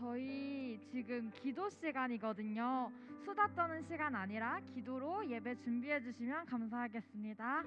저희 지금 기도 시간이거든요. 수다 떠는 시간 아니라 기도로 예배 준비해 주시면 감사하겠습니다.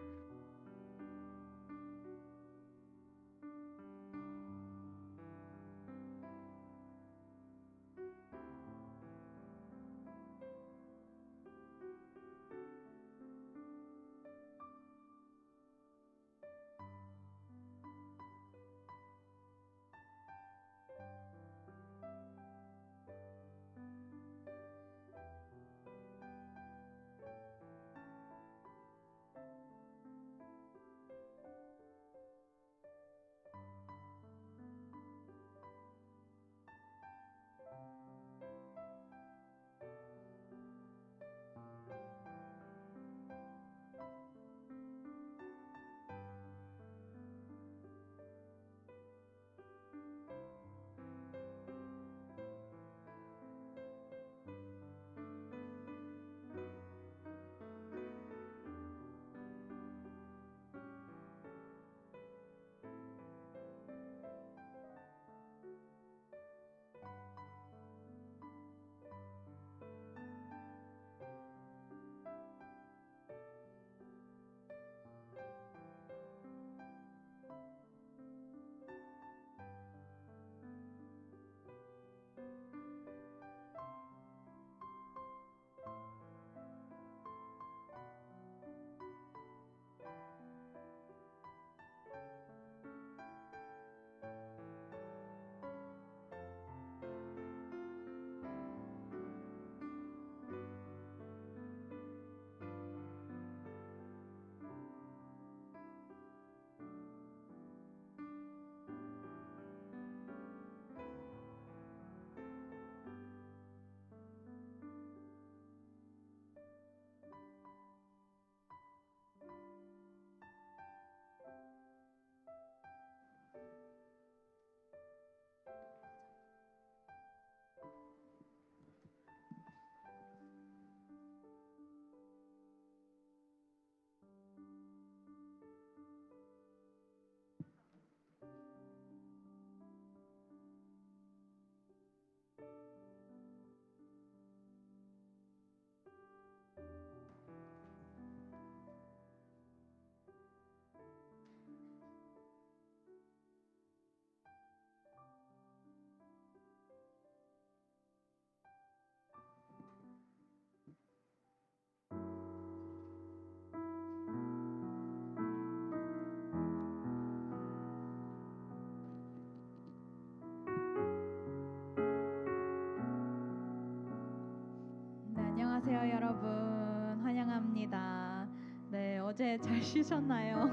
네, 안녕하세요 여러분. 환영합니다. 네, 어제 잘 쉬셨나요?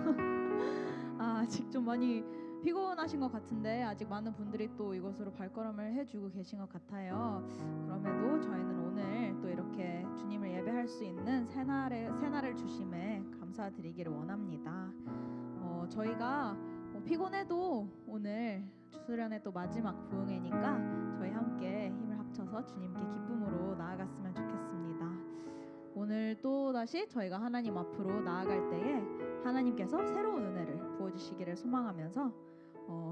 아직 좀 많이 피곤하신 것 같은데 아직 많은 분들이 또 이곳으로 발걸음을 해주고 계신 것 같아요. 그럼에도 저희는 오늘 또 이렇게 주님을 예배할 수 있는 새날을 주심에 감사드리기를 원합니다. 저희가 피곤해도 오늘 수련의 또 마지막 부흥회니까 저희 함께 힘을 합쳐서 주님께 기쁨으로 나아갔으면 좋겠습니다. 오늘 또 다시 저희가 하나님 앞으로 나아갈 때에 하나님께서 새로운 은혜를 부어주시기를 소망하면서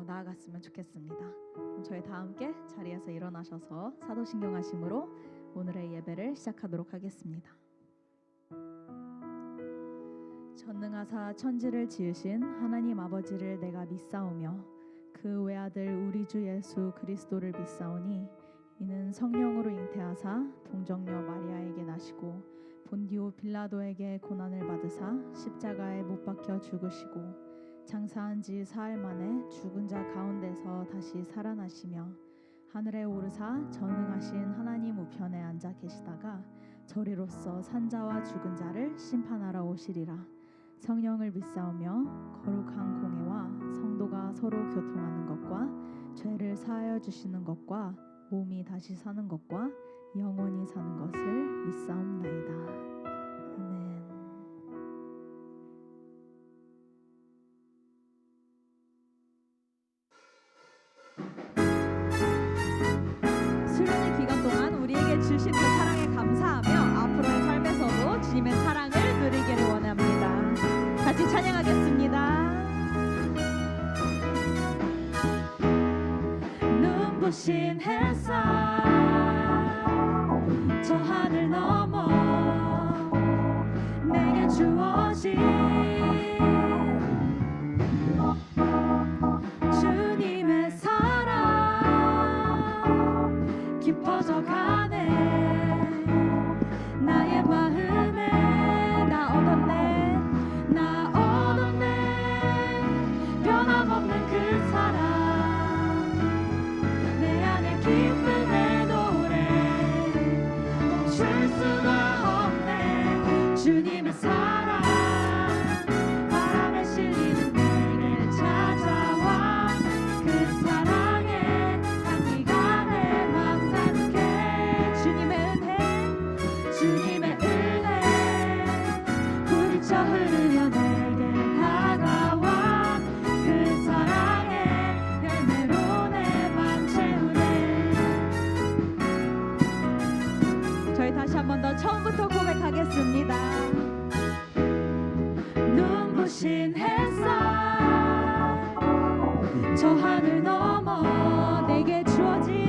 나아갔으면 좋겠습니다. 그럼 저희 다 함께 자리에서 일어나셔서 사도신경하심으로 오늘의 예배를 시작하도록 하겠습니다. 전능하사 천지를 지으신 하나님 아버지를 내가 믿사오며 그 외아들 우리 주 예수 그리스도를 믿사오니 이는 성령으로 잉태하사 동정녀 마리아에게 나시고 본디오 빌라도에게 고난을 받으사 십자가에 못 박혀 죽으시고 장사한 지 사흘 만에 죽은 자 가운데서 다시 살아나시며 하늘에 오르사 전능하신 하나님 우편에 앉아 계시다가 저리로서 산자와 죽은 자를 심판하러 오시리라. 성령을 믿사오며 거룩한 공회와 성도가 서로 교통하는 것과 죄를 사하여 주시는 것과 몸이 다시 사는 것과 영원히 사는 것을 믿사옵나이다. 아멘. 수련의 기간 동안 우리에게 주신 그 사랑에 감사하며 앞으로의 삶에서도 주님의 사랑을 누리기를 원합니다. 같이 찬양하겠습니다. 눈부신 햇살 가네 나의 마음에 나 얻었네 변함없는 그 사랑 내 안에 기쁨의 노래 멈출 수가 없네 주님의 사랑 바람에 실리는 내게 찾아와 그 사랑에 향기가 내 맘 가득해 주님의 은혜 부딪혀 흐르며 내게 다가와 그 사랑의 열매로 내 맘 채우네 저희 다시 한 번 더 처음부터 고백하겠습니다 눈부신 햇살 저 하늘 넘어 내게 주어진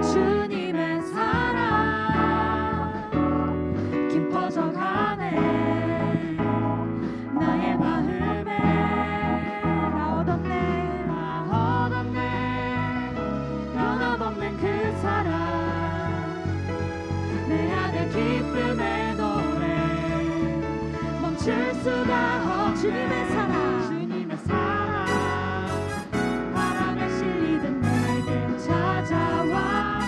주님의 사랑 깊어져 가네 나의 마음에 나 얻었네 변함없는 그 사랑 내 안에 기쁨의 노래 멈출 수가 없네 주님의 사랑 바람에 실리듯 내게 찾아와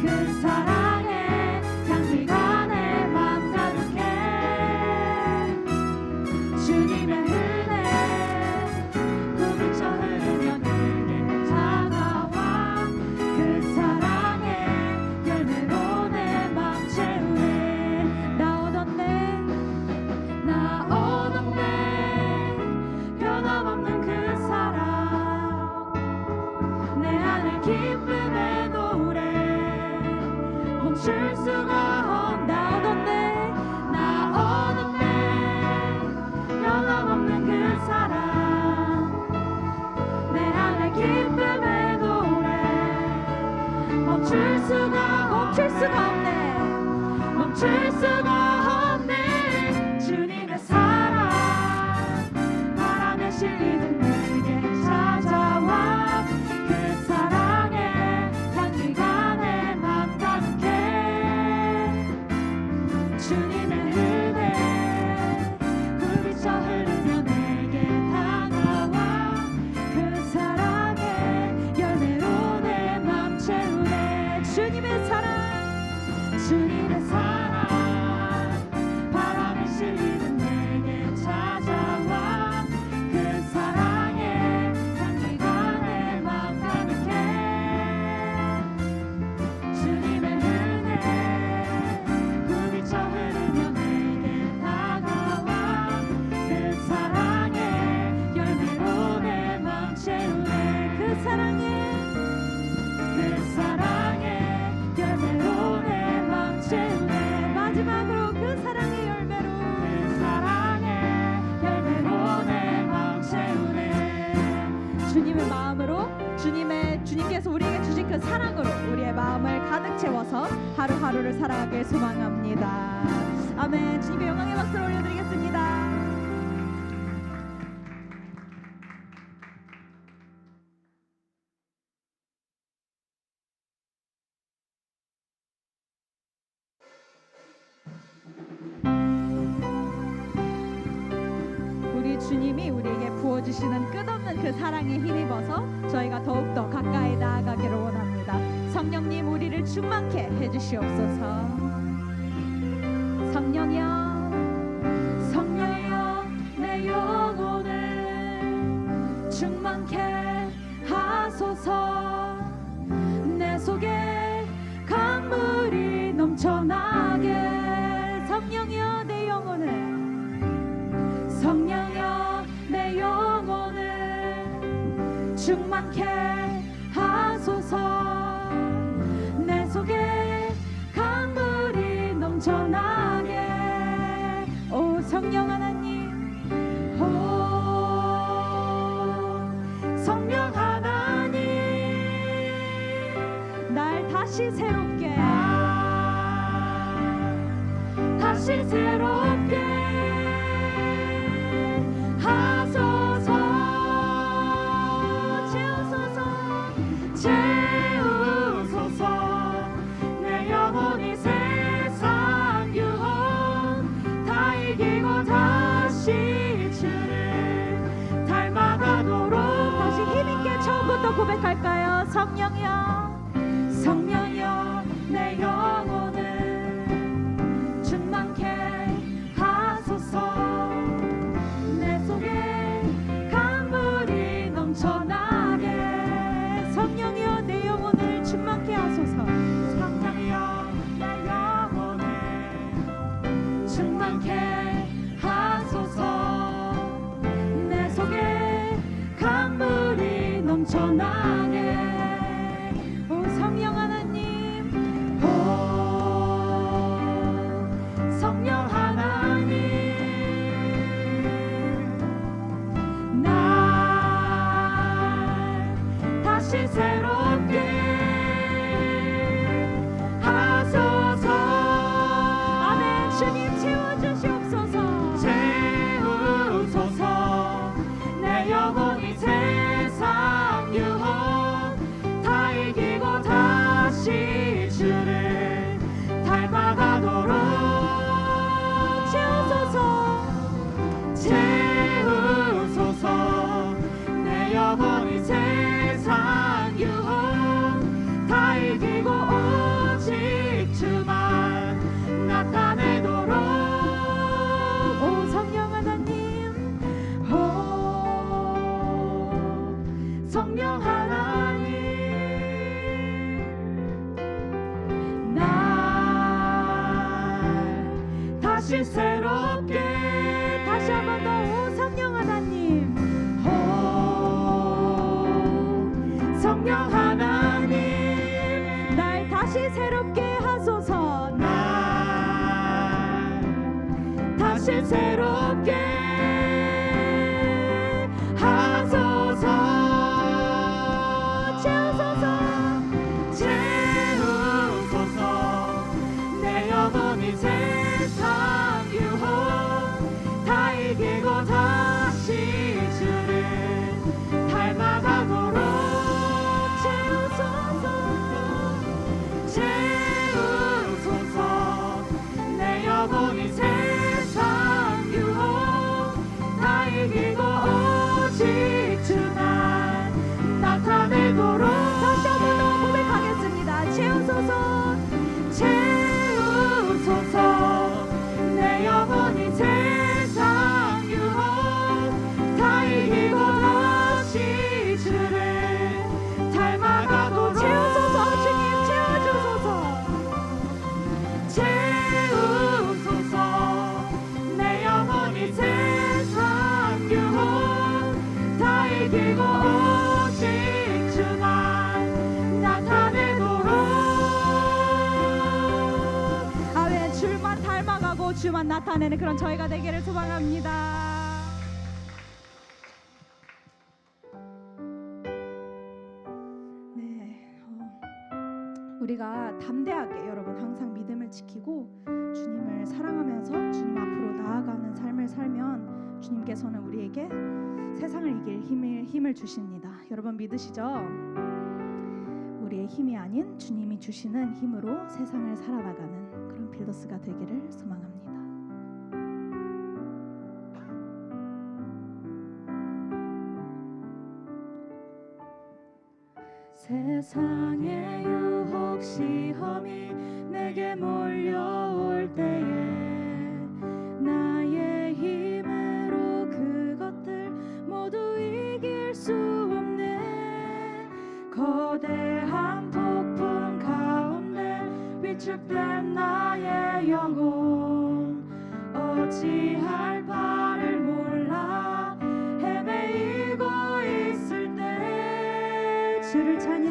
그 사랑에 향기가 내 맘 가득해 주님의 은혜 부딪혀 흐르며 내게 다가와 그 사랑의 열매로 내 맘 채우네 나 얻었네 변함없는 그 사랑 내 안에 기쁨의 노래 멈출 수가 없네 나 얻었네 변함없는 그 사랑 내 안에 기쁨의 노래 멈출 수가 없네 주님의 사랑 바람에 실리듯 내게 찾아와 그 사랑의 향기가 내 맘 가득해 주님의 은혜 부딪혀 흐르며 내게 다가와 그 사랑의 열매로 내 맘 채우네 주님의 사랑 바람에 실리듯 내게 찾아와 그 사랑의 향기가 내 맘 가득해 주님의 은혜 부딪혀 흐르며 내게 다가와 그 사랑의 열매로 내 맘 채우네 그 사랑의 열매로 내 맘 채우네 마지막으로 그 사랑의 열매로 내 맘 채우네 주님의 마음으로 주님께서 우리에게 주신 그 사랑으로 우리의 마음을 가득 채워서 하루하루를 살아가길 소망합니다 아멘 주님께 영광의 박수를 올려드리겠습니다 주님이 우리에게 부어주시는 끝없는 그 사랑에 힘입어서 저희가 더욱더 가까이 나아가기를 원합니다. 성령님 우리를 충만케 해주시옵소서. 성령이여 내 영혼을 충만케 하소서. 내 속에 강물이 넘쳐나게 성령이여 내 영혼을 충만케 하소서. 내 속에 강물이 넘쳐나게 오 성령 하나님 오 성령 하나님 날 다시 새롭게 하소서. 채우소서. 내 영혼이 세상 유혹 다 이기고 다시 주를 닮아가도록. 다시 힘있게 처음부터 고백할까요? 성령이여, 성령이여 내 영혼을 충만케 하소서. 내 속에 강물이 넘쳐나게. 성령이여 내 영혼을 충만케 하소서. 성령이여 내 영혼을 충만케 하소서. 내 속에 강물이 넘쳐나게. 오 성령 하나님, 오 성령 하나님, 날 다시 새롭게 하소서. 아멘. 주님 채워주시옵소서. 채우소서. 내 영혼이 세상 유혹 다 이기고 다시 주를 닮아가도록. 채우소서. 채우소서. 내 영혼이 세상 유혹 다 이기고 오직 주만 나타내도록. 오 성령 하나님, 오 성령 하나님, 날 다시 새롭게. 다시 한 번 더. 오 성령 하나님, 오 성령 하나님, 날 다시 새롭게 하소서. 날 다시 새롭게 하소서. 채우소서. 채우소서. 내 영혼이 세상 유혹 다 이기고 다시 주를 닮아가도록. 채우소서. 채우소서. 내 영혼이 세상 유혹 다 이기고 오직 주만 나타내도록. 다시 한 번 더 고백하겠습니다. 채우소서. 채우소서. 내 영혼이 세상 유혹 다 이기고 다시 주를 닮아가도록. 채우소서. 주님 채워주소서. 채우소서. 내 영혼이 세상 유혹 다 이기고 오직 주만 나타내도록. 아멘. 줄만 닮아가고 주만 나타내는 그런 저희가 되기를 소망합니다. 네, 우리가 담대하게 여러분 항상 믿음을 지키고 주님을 사랑하면서 주님 앞으로 나아가는 삶을 살면 주님께서는 우리에게 세상을 이길 힘을 주십니다. 여러분 믿으시죠? 우리의 힘이 아닌 주님이 주시는 힘으로 세상을 살아나가는 그런 빌더스가 되기를 소망합니다. 세상의 유혹 시험이 내게 몰려올 때에 나의 힘으로 그것들 모두 이길 수 없네. 거대한 폭풍 가운데 위축된 나의 영혼 어찌할 바를 몰라 헤매이고 있을 때 주를 찬양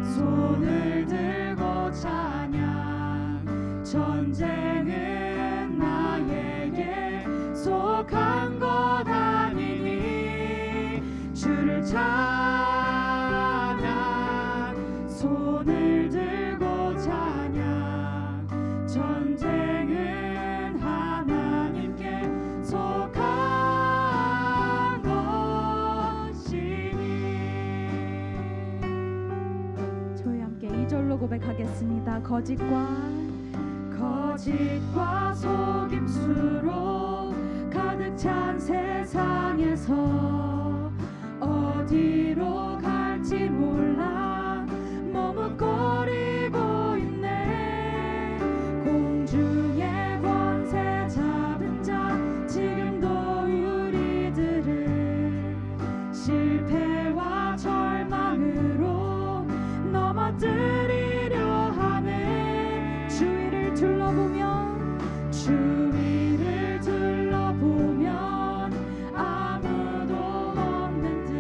손을 들고 찬양. 전쟁은 나에게 속한 것 아니니 주를 찬양 손을 들고 찬양. 전쟁은 하나님께 속한 것 고백하겠습니다. 거짓과 속임수로 가득 찬 세상에서 어디로 갈지 몰라 머뭇거리고 있네. 공중의 권세 잡은 자 지금도 우리들을 실패와 절망으로 넘어뜨리려 하네. 주위를 둘러보면 아무도 없는 듯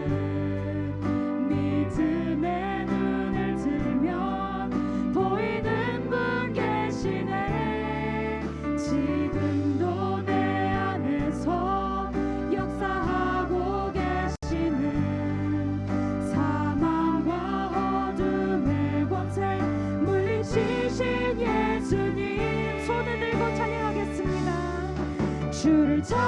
믿음의 눈을 들면 보이는 분 계시네. 지금도 내 안에서 역사하고 계시는 사망과 어둠의 권세 물리치신 예수님. 손을 들고 찬양하겠습니다. 주를 찬양,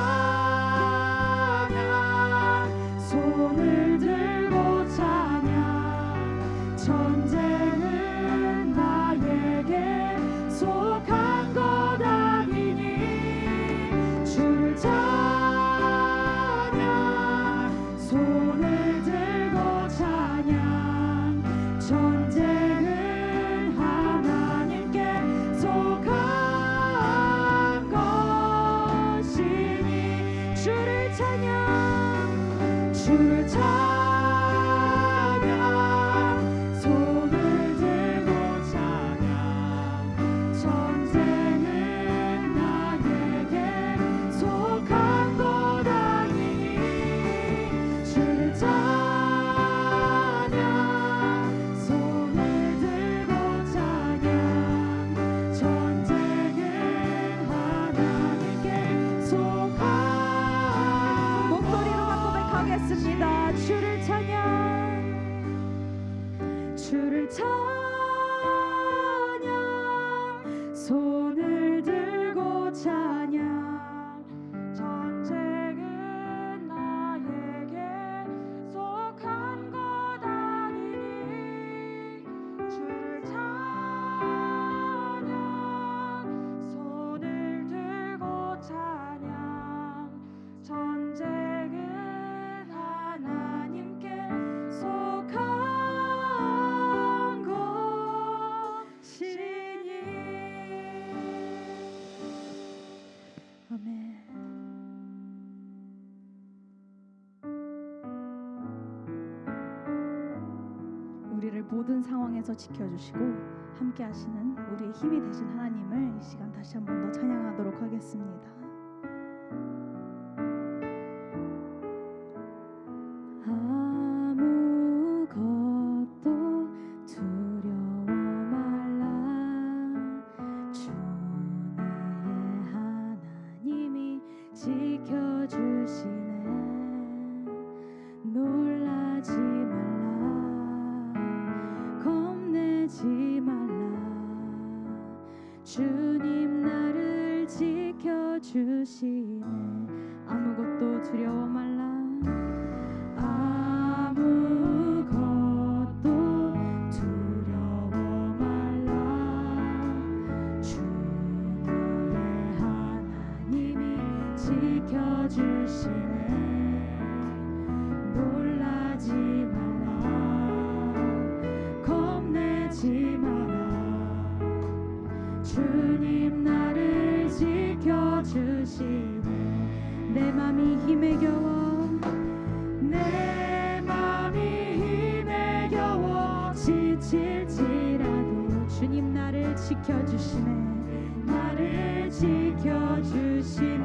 손을 들고 찬양. 전쟁은 나에게 속한 것 아니니. 주를 찬양, 손을 들고 찬양. 전쟁은 하나님께 속한 주를 찬양, 주를 찬양. 손을 들고 찬양. 전쟁은 나에게 속한 것 아니니. 주를 찬양, 손을 들고 찬양. 전쟁은 하나님께 속한 하겠습니다. 주를 찬양, 주를 찬양. 손을 들고 찬양. 전쟁은 나에게 속한 것 아니니. 주를 찬양, 손을 들고 찬양. 전쟁은 하나님께 속한 것이니. 아멘. 우리를 모든 상황에서 지켜주시고 함께 하시는 우리의 힘이 되신 하나님을 이 시간 다시 한 번 더 찬양하도록 하겠습니다. 아무것도 두려워 말라. 주 나의 하나님이 지켜주시네. 놀라지 말라. 겁내지 말라. 주님 나를 지켜주시네. 아무것도 두려워 말라. 아무것도 두려워 말라. 주 나의 하나님이 지켜주시네. 놀라지 말라. 겁내지 마라. 주님 나를 지켜주시네. 내 맘이 힘에 겨워, 내 맘이 힘에 겨워 지칠지라도 주님 나를 지켜주시네. 나를 지켜주시네.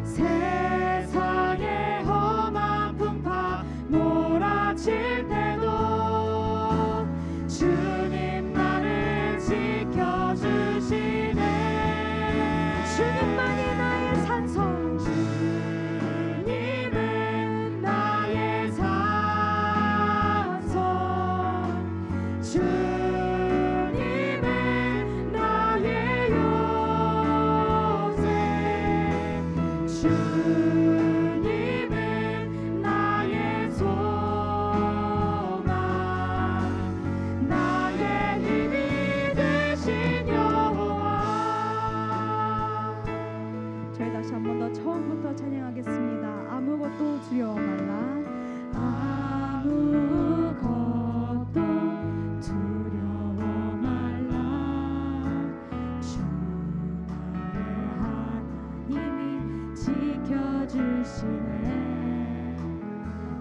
세상의 험한 풍파 몰아칠 때도 주님 나를 지켜주시네. 주님만이 나의 산성, 주님은 나의 산성, 주님은 나의 요새, 주님은 나의 소망. 저희 다시 한 번 더 처음부터 찬양하겠습니다. 아무것도 두려워 말라. 아무것도 두려워 말라. 주 나의 하나님이 지켜주시네.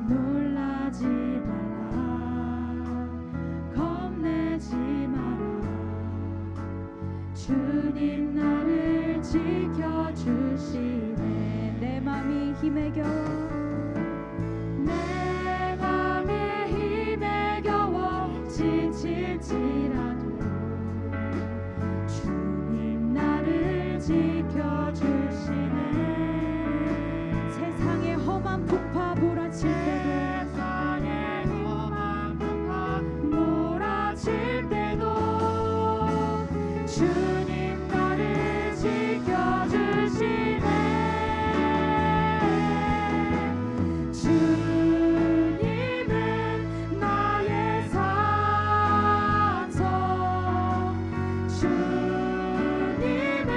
놀라지 말라. 겁내지 마라. 주님 나를 지켜주시네. 내 맘이 힘에 겨워 내 맘에 힘에 겨워 지칠지라도 주님 나를 지켜주시네. 세상의 험한 풍파 몰아칠 때도 세상의 험한 풍파 몰아칠 때도 주님 나를 지켜주시네. 주님은 나의 산성, 주님은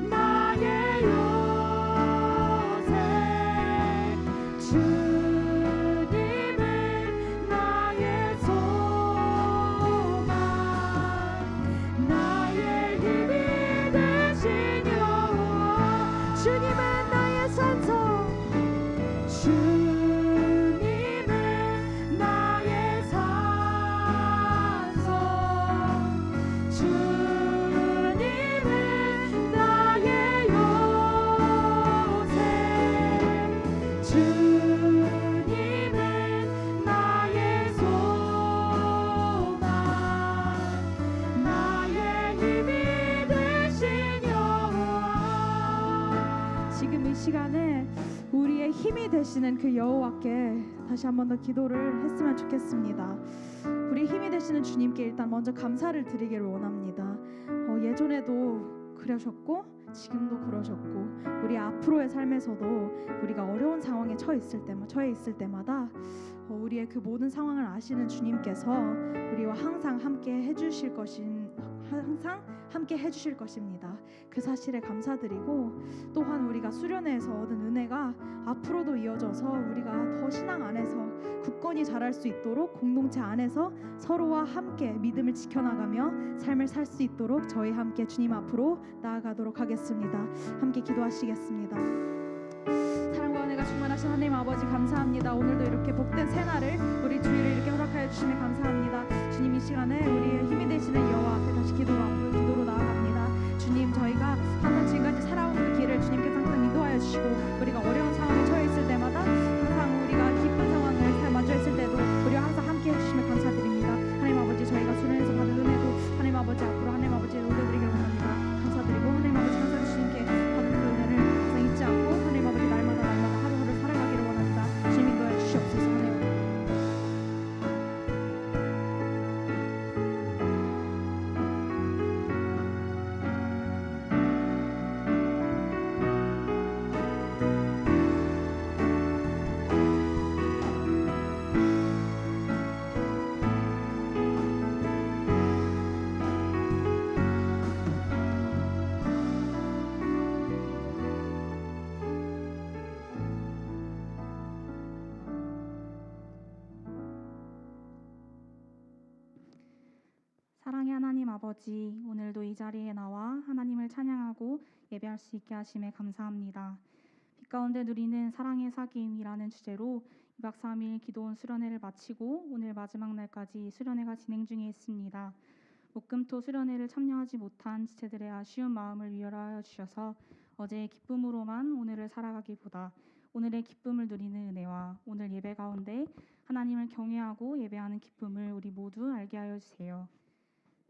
나의 요새, 주님은 나의 소망, 나의 힘이 되신 여호와. 주님은 나의 산성, 주님은 나의 산성, 주님은 나의 요새, 주님은 나의 소망, 나의 힘이 되신 여호와. 지금 이 시간에 우리의 힘이 되시는 그 여호와께 다시 한 번 더 기도를 했으면 좋겠습니다. 우리 힘이 되시는 주님께 일단 먼저 감사를 드리기를 원합니다. 예전에도 그러셨고 지금도 그러셨고 우리 앞으로의 삶에서도 우리가 어려운 상황에 처해 있을 때마다 우리의 그 모든 상황을 아시는 주님께서 우리와 항상 함께 해주실 것입니다. 그 사실에 감사드리고 또한 우리가 수련회에서 얻은 은혜가 앞으로도 이어져서 우리가 더 신앙 안에서 굳건히 자랄 수 있도록 공동체 안에서 서로와 함께 믿음을 지켜나가며 삶을 살 수 있도록 저희 함께 주님 앞으로 나아가도록 하겠습니다. 함께 기도하시겠습니다. 사랑과 은혜가 충만하신 하나님 아버지 감사합니다. 오늘도 이렇게 복된 새날을 우리 주일을 이렇게 허락하여 주시면 감사합니다. 주님 이 시간에 우리의 힘이 되시는 여호와 앞에 다시 기도로 나아갑니다. 주님 저희가 항상 지금까지 살아온 그 길을 주님께서 항상 인도하여 주시고 우리가 어려운 상황에 처해 있을 때마다 항상 우리가 기쁜 상황을 마주했을 있을 때도 우리와 항상 함께 해주시면 감사드립니다. 하나님 아버지 저희가 수련에서 받은 은혜도 하나님 아버지 앞으로 하나님 아버지에 올려드리기를 원합니다. 감사드리고 하나님 아버지 항상 주님께 받은 그 은혜를 항상 잊지 않고 하나님 아버지 날마다 하루하루 살아가기를 원합니다. 주님 인도해 주시옵소서. 하나님 사랑의 하나님 아버지, 오늘도 이 자리에 나와 하나님을 찬양하고 예배할 수 있게 하심에 감사합니다. 빛 가운데 누리는 사랑의 사귐이라는 주제로 2박 3일 기도원 수련회를 마치고 오늘 마지막 날까지 수련회가 진행 중에 있습니다. 목금토 수련회를 참여하지 못한 지체들의 아쉬운 마음을 위로하여 주셔서 어제의 기쁨으로만 오늘을 살아가기보다 오늘의 기쁨을 누리는 은혜와 오늘 예배 가운데 하나님을 경외하고 예배하는 기쁨을 우리 모두 알게 하여 주세요.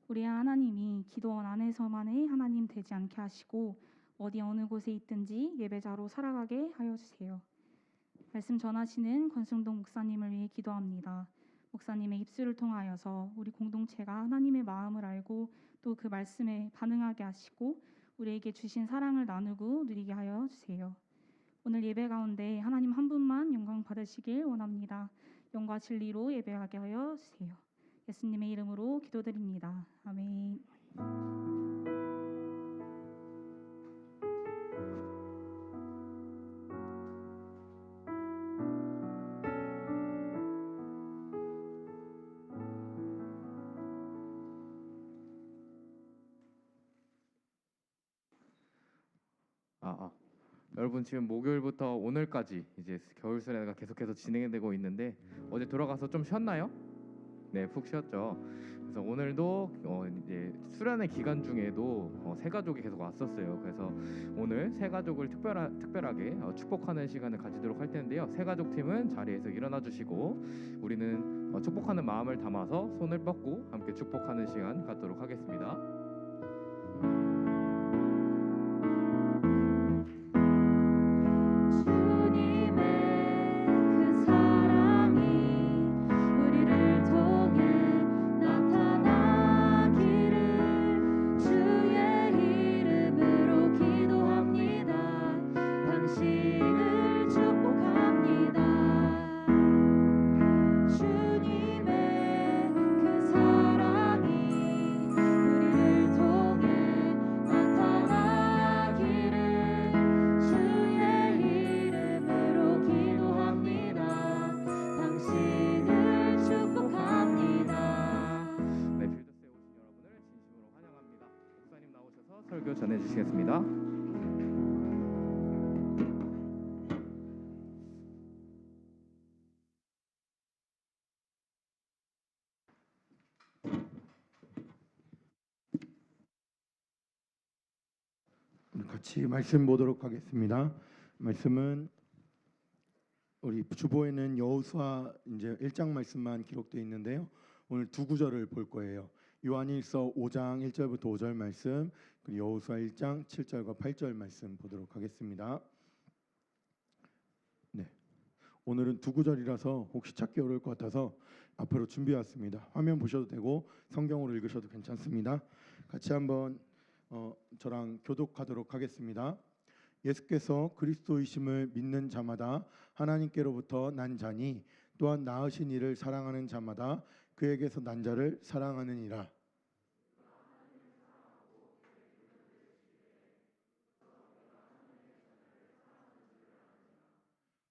우리의 하나님이 기도원 안에서만의 하나님 되지 않게 하시고 어디 어느 곳에 있든지 예배자로 살아가게 하여 주세요. 말씀 전하시는 권승동 목사님을 위해 기도합니다. 목사님의 입술을 통하여서 우리 공동체가 하나님의 마음을 알고 또 그 말씀에 반응하게 하시고 우리에게 주신 사랑을 나누고 누리게 하여 주세요. 오늘 예배 가운데 하나님 한 분만 영광 받으시길 원합니다. 영과 진리로 예배하게 하여 주세요. 예수님의 이름으로 기도드립니다. 아멘. 여러분 지금 목요일부터 오늘까지 이제 겨울 수련회가 계속해서 진행되고 있는데 어제 들어가서 좀 쉬었나요? 네, 푹 쉬었죠. 그래서 오늘도 이제 수련회 기간 중에도 새 가족이 계속 왔었어요. 그래서 오늘 새 가족을 특별하게 축복하는 시간을 가지도록 할 텐데요. 새 가족 팀은 자리에서 일어나 주시고 우리는 축복하는 마음을 담아서 손을 뻗고 함께 축복하는 시간 갖도록 하겠습니다. 주님의 그 사랑이 우리를 통해 나타나기를 주의 이름으로 기도합니다. 당신을 축복합니다. 주님의 그 사랑이 우리를 통해 나타나기를 주의 이름으로 기도합니다. 당신을 축복합니다. 네, 빌더스에 오신 여러분을 진심으로 환영합니다. 목사님 나오셔서 설교 전해 주시겠습니다. 우리 같이 말씀 보도록 하겠습니다. 말씀은 우리 주보에는 여호수아 이제 1장 말씀만 기록되어 있는데요. 오늘 두 구절을 볼 거예요. 요한일서 5장 1절부터 5절 말씀, 그리고 여호수아 1장 7절과 8절 말씀 보도록 하겠습니다. 네. 오늘은 두 구절이라서 혹시 찾기 어려울 것 같아서 앞으로 준비해 왔습니다. 화면 보셔도 되고 성경으로 읽으셔도 괜찮습니다. 같이 한번 저랑 교독하도록 하겠습니다. 예수께서 그리스도이심을 믿는 자마다 하나님께로부터 난 자니 또한 낳으신 이를 사랑하는 자마다 그에게서 난 자를 사랑하느니라.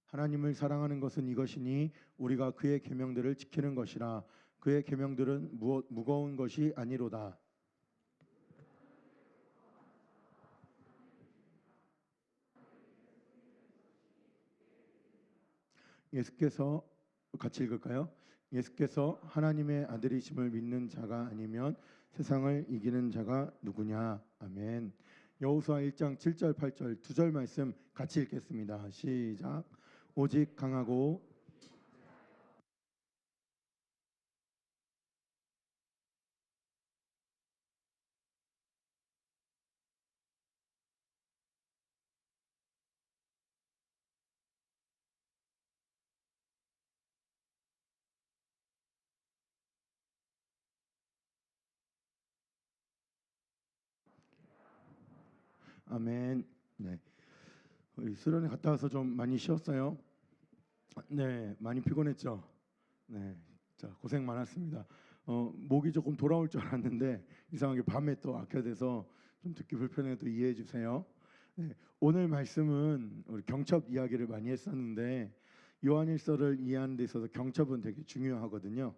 하나님을 사랑하는 것은 이것이니 우리가 그의 계명들을 지키는 것이라. 그의 계명들은 무거운 것이 아니로다. 예수께서 같이 읽을까요? 예수께서 하나님의 아들이심을 믿는 자가 아니면 세상을 이기는 자가 누구냐? 아멘. 여호수아 1장 7절 8절 두 절 말씀 같이 읽겠습니다. 시작. 오직 강하고 아멘. 네. 우리 수련회 갔다 와서 좀 많이 쉬었어요. 네, 많이 피곤했죠. 네, 자 고생 많았습니다. 목이 조금 돌아올 줄 알았는데 이상하게 밤에 또 악화돼서 좀 듣기 불편해도 이해해 주세요. 네, 오늘 말씀은 우리 경첩 이야기를 많이 했었는데 요한일서를 이해하는 데 있어서 경첩은 되게 중요하거든요.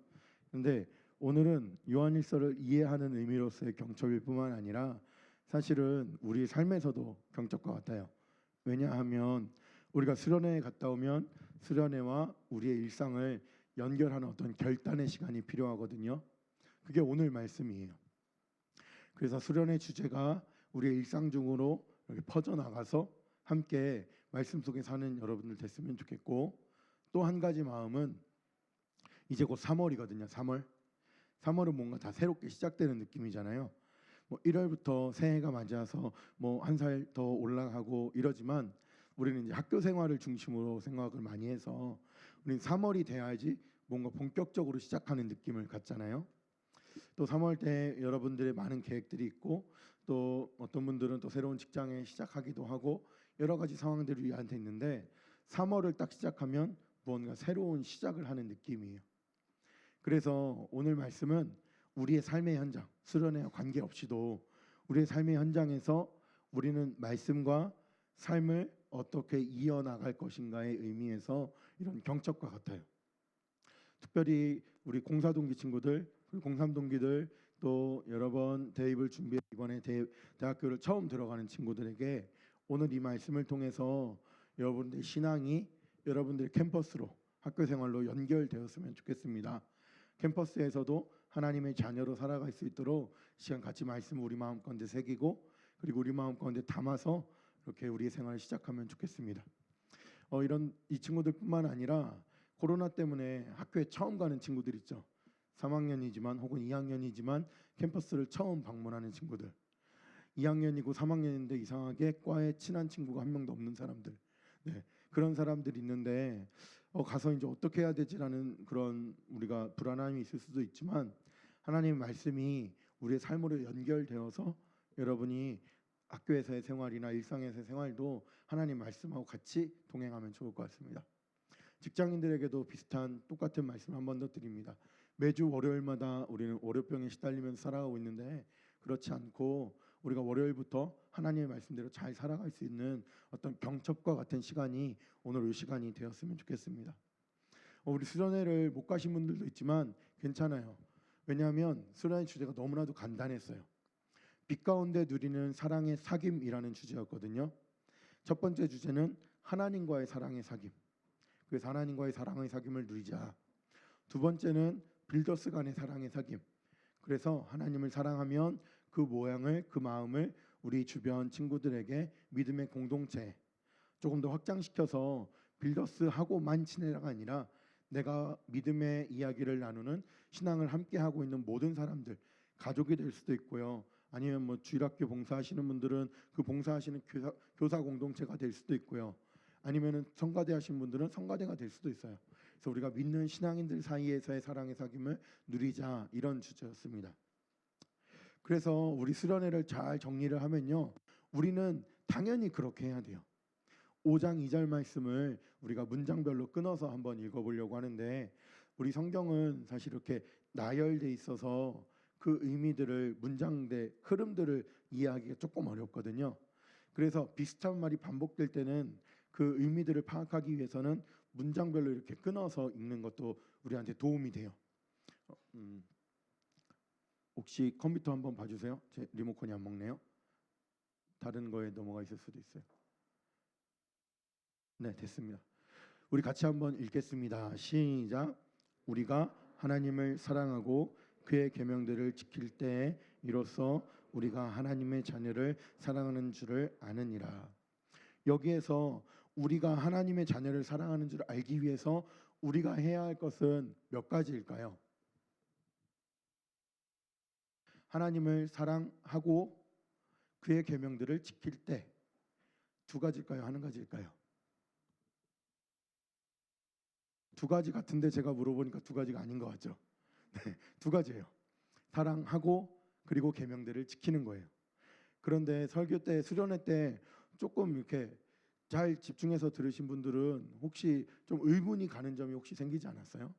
근데 오늘은 요한일서를 이해하는 의미로서의 경첩일 뿐만 아니라 사실은 우리 삶에서도 경첩과 같아요. 왜냐하면 우리가 수련회에 갔다 오면 수련회와 우리의 일상을 연결하는 어떤 결단의 시간이 필요하거든요. 그게 오늘 말씀이에요. 그래서 수련회 주제가 우리의 일상 중으로 이렇게 퍼져나가서 함께 말씀 속에 사는 여러분들 됐으면 좋겠고, 또 한 가지 마음은 이제 곧 3월이거든요. 3월은 뭔가 다 새롭게 시작되는 느낌이잖아요. 뭐 1월부터 새해가 맞아서 뭐 한 살 더 올라가고 이러지만 우리는 이제 학교 생활을 중심으로 생각을 많이 해서 우리는 3월이 돼야지 뭔가 본격적으로 시작하는 느낌을 갖잖아요. 또 3월 때 여러분들의 많은 계획들이 있고 또 어떤 분들은 또 새로운 직장에 시작하기도 하고 여러 가지 상황들이 우리한테 있는데 3월을 딱 시작하면 무언가 새로운 시작을 하는 느낌이에요. 그래서 오늘 말씀은 우리의 삶의 현장, 수련회와 관계없이도 우리의 삶의 현장에서 우리는 말씀과 삶을 어떻게 이어나갈 것인가의 의미에서 이런 경첩과 같아요. 특별히 우리 공사동기 친구들, 공삼동기들, 또 여러 번 대입을 준비해 이번에 대학교를 처음 들어가는 친구들에게 오늘 이 말씀을 통해서 여러분들의 신앙이 여러분들의 캠퍼스로 학교 생활로 연결되었으면 좋겠습니다. 캠퍼스에서도 하나님의 자녀로 살아갈 수 있도록 시간 같이 말씀을 우리 마음 가운데 새기고 그리고 우리 마음 가운데 담아서 이렇게 우리의 생활을 시작하면 좋겠습니다. 이런 이 친구들뿐만 아니라 코로나 때문에 학교에 처음 가는 친구들 있죠. 3학년이지만 혹은 2학년이지만 캠퍼스를 처음 방문하는 친구들. 2학년이고 3학년인데 이상하게 과에 친한 친구가 한 명도 없는 사람들. 네, 그런 사람들이 있는데 가서 이제 어떻게 해야 되지라는 그런 우리가 불안함이 있을 수도 있지만 하나님의 말씀이 우리의 삶으로 연결되어서 여러분이 학교에서의 생활이나 일상에서의 생활도 하나님 말씀하고 같이 동행하면 좋을 것 같습니다. 직장인들에게도 비슷한 똑같은 말씀 한 번 더 드립니다. 매주 월요일마다 우리는 월요병에 시달리면서 살아가고 있는데 그렇지 않고 우리가 월요일부터 하나님의 말씀대로 잘 살아갈 수 있는 어떤 경첩과 같은 시간이 오늘 이 시간이 되었으면 좋겠습니다. 우리 수련회를 못 가신 분들도 있지만 괜찮아요. 왜냐하면 수련회 주제가 너무나도 간단했어요. 빛 가운데 누리는 사랑의 사귐이라는 주제였거든요. 첫 번째 주제는 하나님과의 사랑의 사귐. 그래서 하나님과의 사랑의 사귐을 누리자. 두 번째는 빌더스 간의 사랑의 사귐. 그래서 하나님을 사랑하면 그 모양을 그 마음을 우리 주변 친구들에게 믿음의 공동체 조금 더 확장시켜서 빌더스하고만 지내라가 아니라 내가 믿음의 이야기를 나누는 신앙을 함께 하고 있는 모든 사람들 가족이 될 수도 있고요. 아니면 뭐 주일학교 봉사하시는 분들은 그 봉사하시는 교사 공동체가 될 수도 있고요. 아니면은 성가대 하신 분들은 성가대가 될 수도 있어요. 그래서 우리가 믿는 신앙인들 사이에서의 사랑의 사귐을 누리자 이런 주제였습니다. 그래서 우리 수련회를 잘 정리를 하면요. 우리는 당연히 그렇게 해야 돼요. 5장 2절 말씀을 우리가 문장별로 끊어서 한번 읽어보려고 하는데 우리 성경은 사실 이렇게 나열돼 있어서 그 의미들을 문장대 흐름들을 이해하기가 조금 어렵거든요. 그래서 비슷한 말이 반복될 때는 그 의미들을 파악하기 위해서는 문장별로 이렇게 끊어서 읽는 것도 우리한테 도움이 돼요. 혹시 컴퓨터 한번 봐주세요. 제 리모컨이 안 먹네요. 다른 거에 넘어가 있을 수도 있어요. 네, 됐습니다. 우리 같이 한번 읽겠습니다. 시작. 우리가 하나님을 사랑하고 그의 계명들을 지킬 때에 이로써 우리가 하나님의 자녀를 사랑하는 줄을 아느니라. 여기에서 우리가 하나님의 자녀를 사랑하는 줄 알기 위해서 우리가 해야 할 것은 몇 가지일까요? 하나님을 사랑하고 그의 계명들을 지킬 때 두 가지일까요? 한 가지일까요? 두 가지 같은데 제가 물어보니까 두 가지가 아닌 것 같죠? 네, 두 가지예요. 사랑하고 그리고 계명들을 지키는 거예요. 그런데 설교 때 수련회 때 조금 이렇게 잘 집중해서 들으신 분들은 혹시 좀 의문이 가는 점이 혹시 생기지 않았어요?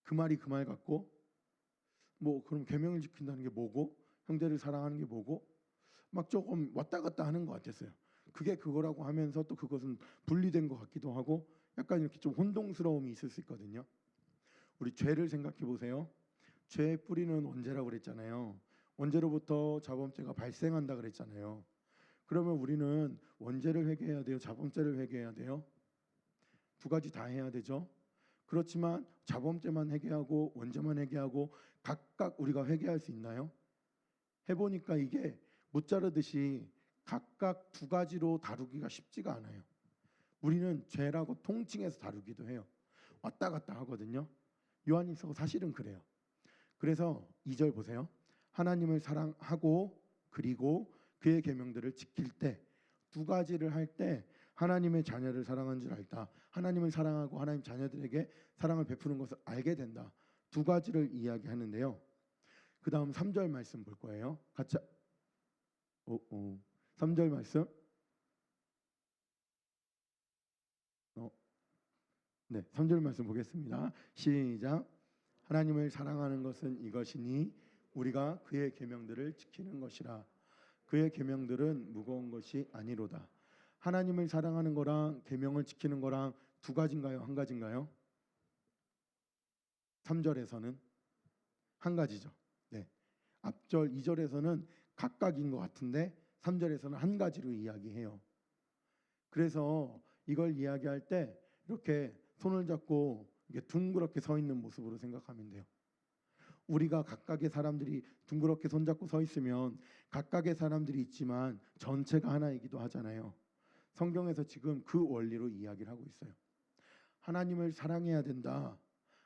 그 말이 그 말 같고 뭐 그럼 계명을 지킨다는 게 뭐고 형제를 사랑하는 게 뭐고 막 조금 왔다 갔다 하는 것 같았어요. 그게 그거라고 하면서 또 그것은 분리된 것 같기도 하고 약간 이렇게 좀 혼동스러움이 있을 수 있거든요. 우리 죄를 생각해 보세요. 죄의 뿌리는 원죄라고 그랬잖아요. 원죄로부터 자범죄가 발생한다 그랬잖아요. 그러면 우리는 원죄를 회개해야 돼요? 자범죄를 회개해야 돼요? 두 가지 다 해야 되죠. 그렇지만 자범죄만 회개하고 원죄만 회개하고 각각 우리가 회개할 수 있나요? 해보니까 이게 못 자르듯이 각각 두 가지로 다루기가 쉽지가 않아요. 우리는 죄라고 통칭해서 다루기도 해요. 왔다 갔다 하거든요. 요한일서 사실은 그래요. 그래서 2절 보세요. 하나님을 사랑하고 그리고 그의 계명들을 지킬 때 두 가지를 할 때 하나님의 자녀를 사랑하는 줄 알다. 하나님을 사랑하고 하나님 자녀들에게 사랑을 베푸는 것을 알게 된다. 두 가지를 이야기하는데요. 그 다음 3절 말씀 볼 거예요. 같이 3절 말씀. 네, 3절 말씀 보겠습니다. 시작. 하나님을 사랑하는 것은 이것이니 우리가 그의 계명들을 지키는 것이라. 그의 계명들은 무거운 것이 아니로다. 하나님을 사랑하는 거랑 계명을 지키는 거랑 두 가지인가요? 한 가지인가요? 3절에서는 한 가지죠. 네. 앞절 2절에서는 각각인 것 같은데 3절에서는 한 가지로 이야기해요. 그래서 이걸 이야기할 때 이렇게 손을 잡고 이게 둥그렇게 서 있는 모습으로 생각하면 돼요. 우리가 각각의 사람들이 둥그렇게 손잡고 서 있으면 각각의 사람들이 있지만 전체가 하나이기도 하잖아요. 성경에서 지금 그 원리로 이야기를 하고 있어요. 하나님을 사랑해야 된다.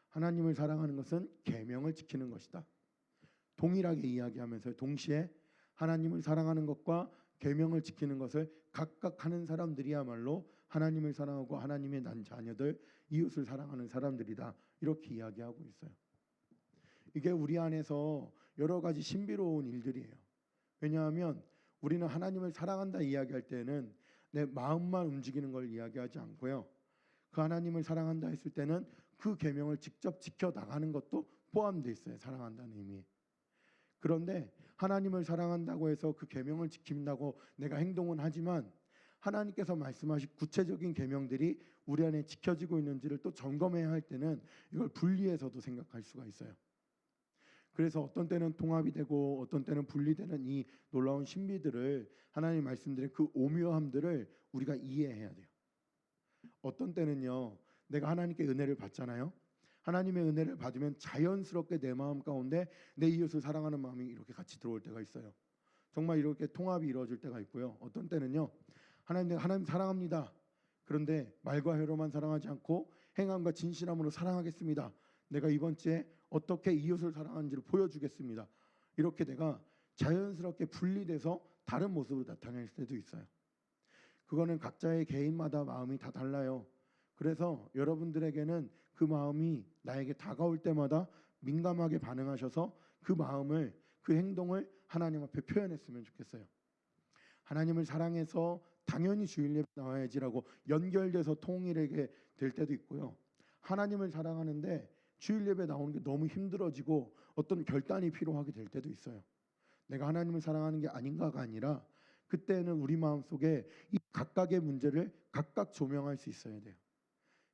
하나님을 사랑하는 것은 계명을 지키는 것이다. 동일하게 이야기하면서 동시에 하나님을 사랑하는 것과 계명을 지키는 것을 각각 하는 사람들이야말로 하나님을 사랑하고 하나님의 난 자녀들, 이웃을 사랑하는 사람들이다. 이렇게 이야기하고 있어요. 이게 우리 안에서 여러 가지 신비로운 일들이에요. 왜냐하면 우리는 하나님을 사랑한다 이야기할 때는 내 마음만 움직이는 걸 이야기하지 않고요. 그 하나님을 사랑한다 했을 때는 그 계명을 직접 지켜 나가는 것도 포함되어 있어요. 사랑한다는 의미. 그런데 하나님을 사랑한다고 해서 그 계명을 지킨다고 내가 행동은 하지만 하나님께서 말씀하신 구체적인 계명들이 우리 안에 지켜지고 있는지를 또 점검해야 할 때는 이걸 분리해서도 생각할 수가 있어요. 그래서 어떤 때는 통합이 되고 어떤 때는 분리되는 이 놀라운 신비들을 하나님 말씀드린 그 오묘함들을 우리가 이해해야 돼요. 어떤 때는요, 내가 하나님께 은혜를 받잖아요. 하나님의 은혜를 받으면 자연스럽게 내 마음 가운데 내 이웃을 사랑하는 마음이 이렇게 같이 들어올 때가 있어요. 정말 이렇게 통합이 이루어질 때가 있고요. 어떤 때는요, 하나님 사랑합니다. 그런데 말과 혀로만 사랑하지 않고 행함과 진실함으로 사랑하겠습니다. 내가 이번 주에 어떻게 이웃을 사랑하는지를 보여주겠습니다. 이렇게 내가 자연스럽게 분리돼서 다른 모습으로 나타낼 때도 있어요. 그거는 각자의 개인마다 마음이 다 달라요. 그래서 여러분들에게는 그 마음이 나에게 다가올 때마다 민감하게 반응하셔서 그 마음을, 그 행동을 하나님 앞에 표현했으면 좋겠어요. 하나님을 사랑해서 당연히 주일 예배 나와야지라고 연결돼서 통일하게 될 때도 있고요. 하나님을 사랑하는데 주일 예배 나오는 게 너무 힘들어지고 어떤 결단이 필요하게 될 때도 있어요. 내가 하나님을 사랑하는 게 아닌가가 아니라 그때는 우리 마음속에 이 각각의 문제를 각각 조명할 수 있어야 돼요.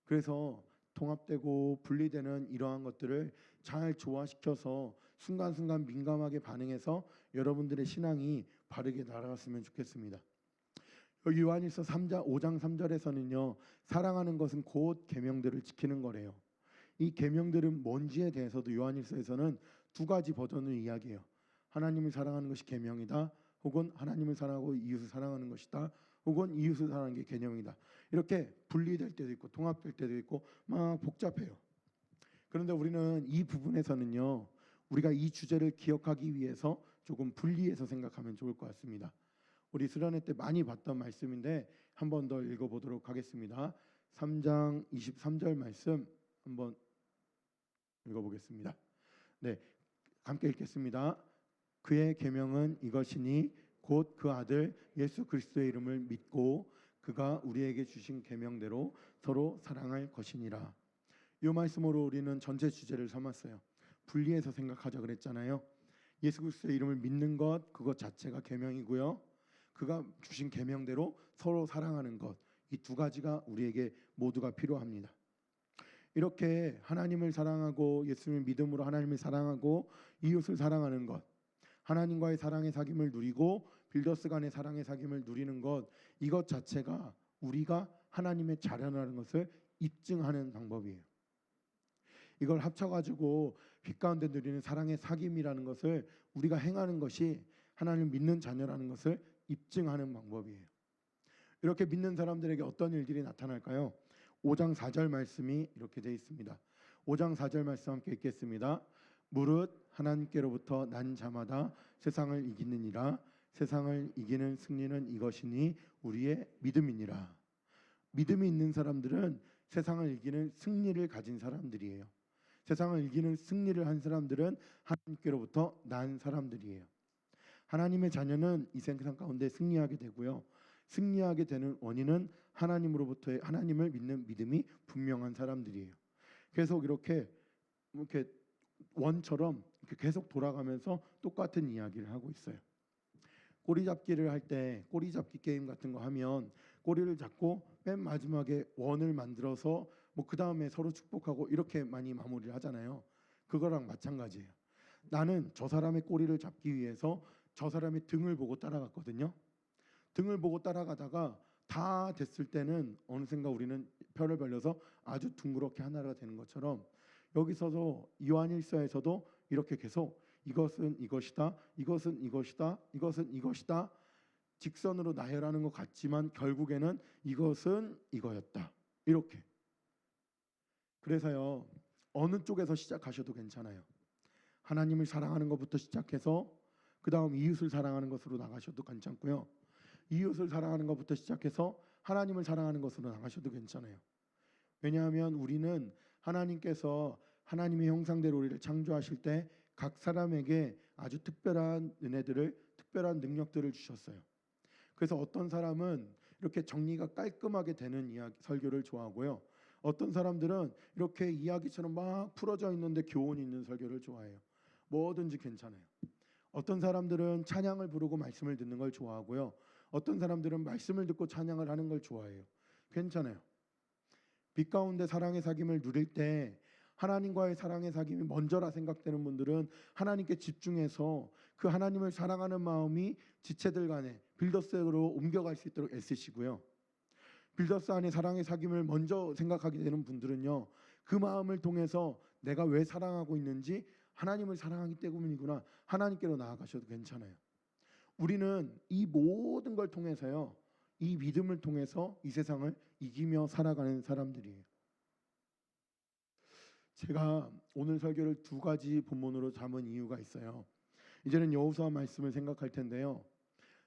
그래서 통합되고 분리되는 이러한 것들을 잘 조화시켜서 순간순간 민감하게 반응해서 여러분들의 신앙이 바르게 날아갔으면 좋겠습니다. 여기 요한일서 5장 3절에서는요. 사랑하는 것은 곧 계명들을 지키는 거래요. 이 계명들은 뭔지에 대해서도 요한일서에서는 두 가지 버전을 이야기해요. 하나님을 사랑하는 것이 계명이다. 혹은 하나님을 사랑하고 이웃을 사랑하는 것이다. 혹은 이웃을 사랑하는 게 개념이다. 이렇게 분리될 때도 있고 통합될 때도 있고 막 복잡해요. 그런데 우리는 이 부분에서는요. 우리가 이 주제를 기억하기 위해서 조금 분리해서 생각하면 좋을 것 같습니다. 우리 수련회 때 많이 봤던 말씀인데 한 번 더 읽어보도록 하겠습니다. 3장 23절 말씀 한번 읽어보겠습니다. 네, 함께 읽겠습니다. 그의 계명은 이것이니 곧 그 아들 예수 그리스도의 이름을 믿고 그가 우리에게 주신 계명대로 서로 사랑할 것이니라. 이 말씀으로 우리는 전체 주제를 삼았어요. 분리해서 생각하자 그랬잖아요. 예수 그리스도의 이름을 믿는 것, 그것 자체가 계명이고요. 그가 주신 계명대로 서로 사랑하는 것, 이 두 가지가 우리에게 모두가 필요합니다. 이렇게 하나님을 사랑하고 예수님을 믿음으로 하나님을 사랑하고 이웃을 사랑하는 것, 하나님과의 사랑의 사귐을 누리고 빌더스 간의 사랑의 사귐을 누리는 것, 이것 자체가 우리가 하나님의 자녀라는 것을 입증하는 방법이에요. 이걸 합쳐가지고 빛 가운데 누리는 사랑의 사귐이라는 것을 우리가 행하는 것이 하나님을 믿는 자녀라는 것을 입증하는 방법이에요. 이렇게 믿는 사람들에게 어떤 일들이 나타날까요? 5장 4절 말씀이 이렇게 되어 있습니다. 5장 4절 말씀 함께 읽겠습니다. 무릇 하나님께로부터 난 자마다 세상을 이기느니라. 세상을 이기는 승리는 이것이니 우리의 믿음이니라. 믿음이 있는 사람들은 세상을 이기는 승리를 가진 사람들이에요. 세상을 이기는 승리를 한 사람들은 하나님께로부터 난 사람들이에요. 하나님의 자녀는 이 세상 가운데 승리하게 되고요. 승리하게 되는 원인은 하나님으로부터의 하나님을 믿는 믿음이 분명한 사람들이에요. 계속 이렇게 원처럼 이렇게 계속 돌아가면서 똑같은 이야기를 하고 있어요. 꼬리잡기를 할 때 꼬리잡기 게임 같은 거 하면 꼬리를 잡고 맨 마지막에 원을 만들어서 뭐 그 다음에 서로 축복하고 이렇게 많이 마무리를 하잖아요. 그거랑 마찬가지예요. 나는 저 사람의 꼬리를 잡기 위해서 저 사람의 등을 보고 따라갔거든요. 등을 보고 따라가다가 다 됐을 때는 어느샌가 우리는 편을 벌려서 아주 둥그렇게 하나가 되는 것처럼 여기서도 요한일서에서도 이렇게 계속 이것은 이것이다, 이것은 이것이다, 이것은 이것이다 직선으로 나열하는 것 같지만 결국에는 이것은 이거였다. 이렇게. 그래서요. 어느 쪽에서 시작하셔도 괜찮아요. 하나님을 사랑하는 것부터 시작해서 그 다음 이웃을 사랑하는 것으로 나가셔도 괜찮고요. 이웃을 사랑하는 것부터 시작해서 하나님을 사랑하는 것으로 나가셔도 괜찮아요. 왜냐하면 우리는 하나님께서 하나님의 형상대로 우리를 창조하실 때 각 사람에게 아주 특별한 은혜들을 특별한 능력들을 주셨어요. 그래서 어떤 사람은 이렇게 정리가 깔끔하게 되는 이야기 설교를 좋아하고요. 어떤 사람들은 이렇게 이야기처럼 막 풀어져 있는데 교훈이 있는 설교를 좋아해요. 뭐든지 괜찮아요. 어떤 사람들은 찬양을 부르고 말씀을 듣는 걸 좋아하고요. 어떤 사람들은 말씀을 듣고 찬양을 하는 걸 좋아해요. 괜찮아요. 빛 가운데 사랑의 사귐을 누릴 때 하나님과의 사랑의 사귐이 먼저라 생각되는 분들은 하나님께 집중해서 그 하나님을 사랑하는 마음이 지체들 간에 빌더스로 옮겨갈 수 있도록 애쓰시고요. 빌더스 안에 사랑의 사귐을 먼저 생각하게 되는 분들은요. 그 마음을 통해서 내가 왜 사랑하고 있는지 하나님을 사랑하기 때문이구나. 하나님께로 나아가셔도 괜찮아요. 우리는 이 모든 걸 통해서요. 이 믿음을 통해서 이 세상을 이기며 살아가는 사람들이에요. 제가 오늘 설교를 두 가지 본문으로 잡은 이유가 있어요. 이제는 여호수아 말씀을 생각할 텐데요.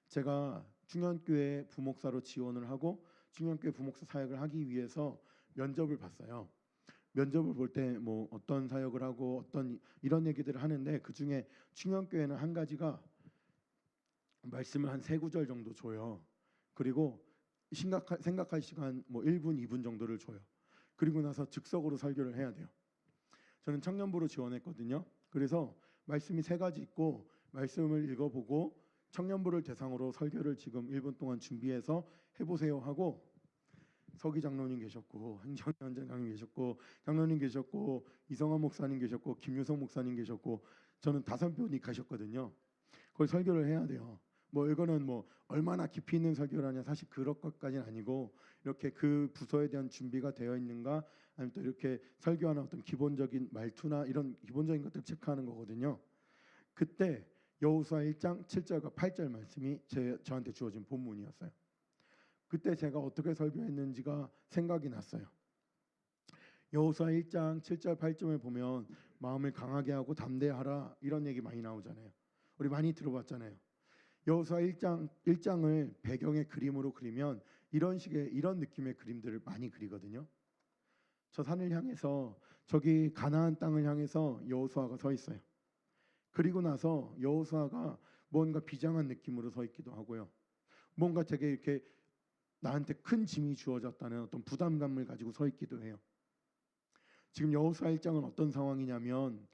제가 충현교회 부목사로 지원을 하고 충현교회 부목사 사역을 하기 위해서 면접을 봤어요. 면접을 볼 때 뭐 어떤 사역을 하고 어떤 이런 얘기들을 하는데 그 중에 충현교회는 한 가지가 말씀을 한 3구절 정도 줘요. 그리고 생각할 시간 뭐 1분, 2분 정도를 줘요. 그리고 나서 즉석으로 설교를 해야 돼요. 저는 청년부로 지원했거든요. 그래서 말씀이 3가지 있고 말씀을 읽어보고 청년부를 대상으로 설교를 지금 1분 동안 준비해서 해보세요 하고 서기 장로님 계셨고 행정위원 장로님 계셨고 장로님 계셨고 이성환 목사님 계셨고 김유성 목사님 계셨고 저는 5분이 가셨거든요. 그걸 설교를 해야 돼요. 뭐 이거는 뭐 얼마나 깊이 있는 설교를 하냐 사실 그럴 것까지는 아니고 이렇게 그 부서에 대한 준비가 되어 있는가 아니면 또 이렇게 설교하는 어떤 기본적인 말투나 이런 기본적인 것들을 체크하는 거거든요. 그때 여호수아 1장 7절과 8절 말씀이 저한테 주어진 본문이었어요. 그때 제가 어떻게 설교했는지가 생각이 났어요. 여호수아 1장 7절 8절에 보면 마음을 강하게 하고 담대하라 이런 얘기 많이 나오잖아요. 우리 많이 들어봤잖아요. 여호수아 1장을 배경의 그림으로 그리면 이런 느낌의 그림들을 많이 그리거든요. 저 산을 향해서 저기 가나안 땅을 향해서 여호수아가 서 있어요. 그리고 나서 여호수아가 뭔가 비장한 느낌으로 서 있기도 하고요. 뭔가 되게 이렇게 나한테 큰 짐이 주어졌다는 어떤 부담감을 가지고 서 있기도 해요. 지금 여호수아 1장은 어떤 상황이냐면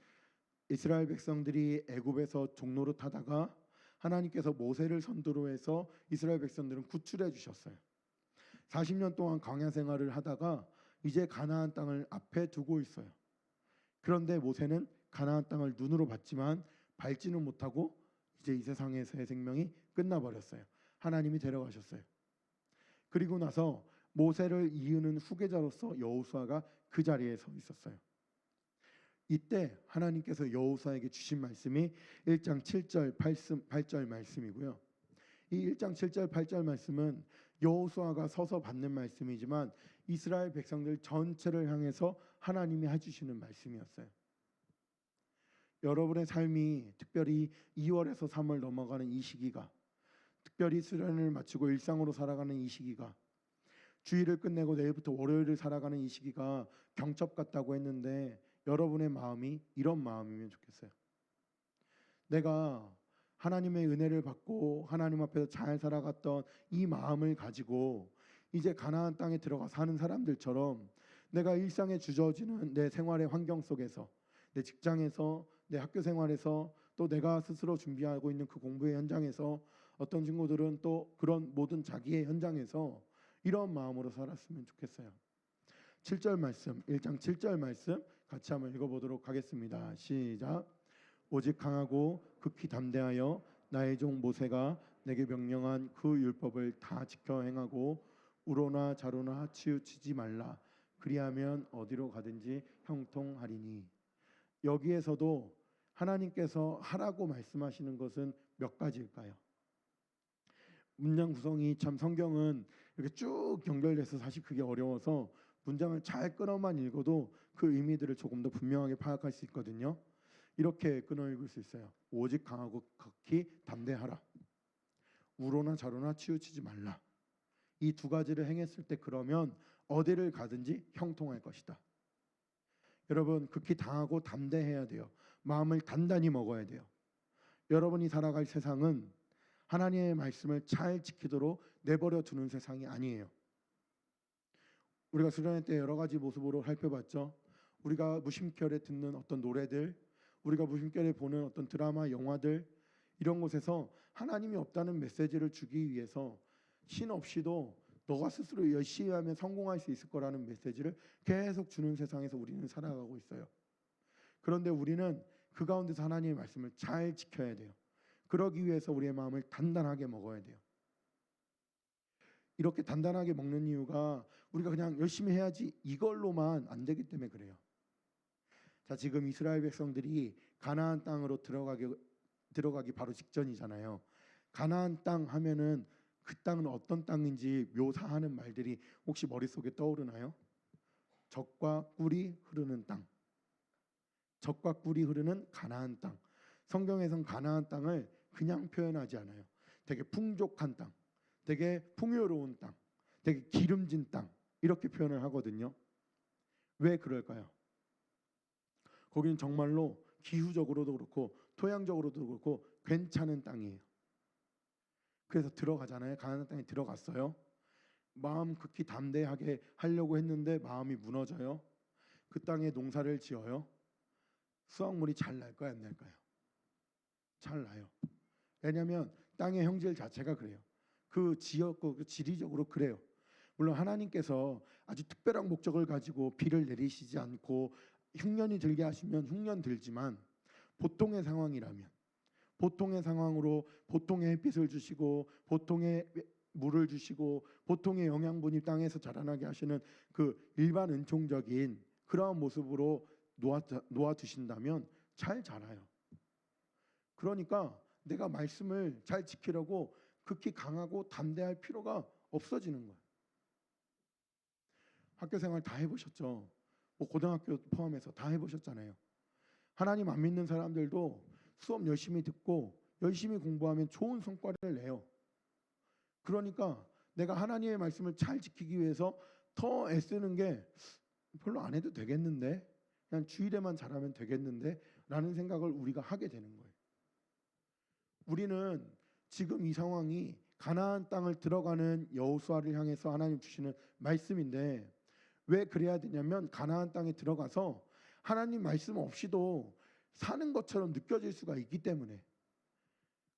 이스라엘 백성들이 애굽에서 종노릇 하다가 하나님께서 모세를 선두로 해서 이스라엘 백성들은 구출해 주셨어요. 40년 동안 광야 생활을 하다가 이제 가나안 땅을 앞에 두고 있어요. 그런데 모세는 가나안 땅을 눈으로 봤지만 밟지는 못하고 이제 이 세상에서의 생명이 끝나버렸어요. 하나님이 데려가셨어요. 그리고 나서 모세를 이으는 후계자로서 여호수아가 그 자리에 서 있었어요. 이때 하나님께서 여호수아에게 주신 말씀이 1장 7절 8절 말씀이고요. 이 1장 7절 8절 말씀은 여호수아가 서서 받는 말씀이지만 이스라엘 백성들 전체를 향해서 하나님이 해주시는 말씀이었어요. 여러분의 삶이 특별히 2월에서 3월 넘어가는 이 시기가 특별히 수련을 마치고 일상으로 살아가는 이 시기가 주일을 끝내고 내일부터 월요일을 살아가는 이 시기가 경첩 같다고 했는데 여러분의 마음이 이런 마음이면 좋겠어요. 내가 하나님의 은혜를 받고 하나님 앞에서 잘 살아갔던 이 마음을 가지고 이제 가나안 땅에 들어가 사는 사람들처럼 내가 일상에 주어지는 내 생활의 환경 속에서 내 직장에서 내 학교 생활에서 또 내가 스스로 준비하고 있는 그 공부의 현장에서 어떤 친구들은 또 그런 모든 자기의 현장에서 이런 마음으로 살았으면 좋겠어요. 7절 말씀 1장 7절 말씀 같이 한번 읽어보도록 하겠습니다. 시작. 오직 강하고 극히 담대하여 나의 종 모세가 내게 명령한 그 율법을 다 지켜 행하고 우로나 자로나 치우치지 말라. 그리하면 어디로 가든지 형통하리니. 여기에서도 하나님께서 하라고 말씀하시는 것은 몇 가지일까요? 문장 구성이 참 성경은 이렇게 쭉 연결돼서 사실 그게 어려워서 문장을 잘 끊어만 읽어도 그 의미들을 조금 더 분명하게 파악할 수 있거든요. 이렇게 끊어 읽을 수 있어요. 오직 강하고 극히 담대하라. 우로나 자로나 치우치지 말라. 이 두 가지를 행했을 때 그러면 어디를 가든지 형통할 것이다. 여러분, 극히 당하고 담대해야 돼요. 마음을 단단히 먹어야 돼요. 여러분이 살아갈 세상은 하나님의 말씀을 잘 지키도록 내버려 두는 세상이 아니에요. 우리가 수련회 때 여러 가지 모습으로 살펴봤죠. 우리가 무심결에 듣는 어떤 노래들, 우리가 무심결에 보는 어떤 드라마, 영화들, 이런 곳에서 하나님이 없다는 메시지를 주기 위해서 신 없이도 너가 스스로 열심히 하면 성공할 수 있을 거라는 메시지를 계속 주는 세상에서 우리는 살아가고 있어요. 그런데 우리는 그 가운데서 하나님의 말씀을 잘 지켜야 돼요. 그러기 위해서 우리의 마음을 단단하게 먹어야 돼요. 이렇게 단단하게 먹는 이유가 우리가 그냥 열심히 해야지 이걸로만 안 되기 때문에 그래요. 자, 지금 이스라엘 백성들이 가나안 땅으로 들어가기 바로 직전이잖아요. 가나안 땅 하면은 그 땅은 어떤 땅인지 묘사하는 말들이 혹시 머릿속에 떠오르나요? 젖과 꿀이 흐르는 땅. 젖과 꿀이 흐르는 가나안 땅. 성경에선 가나안 땅을 그냥 표현하지 않아요. 되게 풍족한 땅, 되게 풍요로운 땅, 되게 기름진 땅, 이렇게 표현을 하거든요. 왜 그럴까요? 거기는 정말로 기후적으로도 그렇고 토양적으로도 그렇고 괜찮은 땅이에요. 그래서 들어가잖아요. 가나안 땅에 들어갔어요. 마음 극히 담대하게 하려고 했는데 마음이 무너져요. 그 땅에 농사를 지어요. 수확물이 잘 날까요, 안 날까요? 잘 나요. 왜냐하면 땅의 형질 자체가 그래요. 그 지역과 그 지리적으로 그래요. 물론 하나님께서 아주 특별한 목적을 가지고 비를 내리시지 않고 흉년이 들게 하시면 흉년 들지만 보통의 상황이라면, 보통의 상황으로 보통의 햇빛을 주시고 보통의 물을 주시고 보통의 영양분이 땅에서 자라나게 하시는 그 일반 은총적인 그러한 모습으로 놓아 두신다면 잘 자라요. 그러니까 내가 말씀을 잘 지키려고 극히 강하고 담대할 필요가 없어지는 거예요. 학교 생활 다 해보셨죠? 뭐 고등학교 포함해서 다 해보셨잖아요. 하나님 안 믿는 사람들도 수업 열심히 듣고 열심히 공부하면 좋은 성과를 내요. 그러니까 내가 하나님의 말씀을 잘 지키기 위해서 더 애쓰는 게 별로 안 해도 되겠는데, 그냥 주일에만 잘하면 되겠는데 라는 생각을 우리가 하게 되는 거예요. 우리는 지금 이 상황이 가나안 땅을 들어가는 여호수아를 향해서 하나님 주시는 말씀인데, 왜 그래야 되냐면 가나안 땅에 들어가서 하나님 말씀 없이도 사는 것처럼 느껴질 수가 있기 때문에.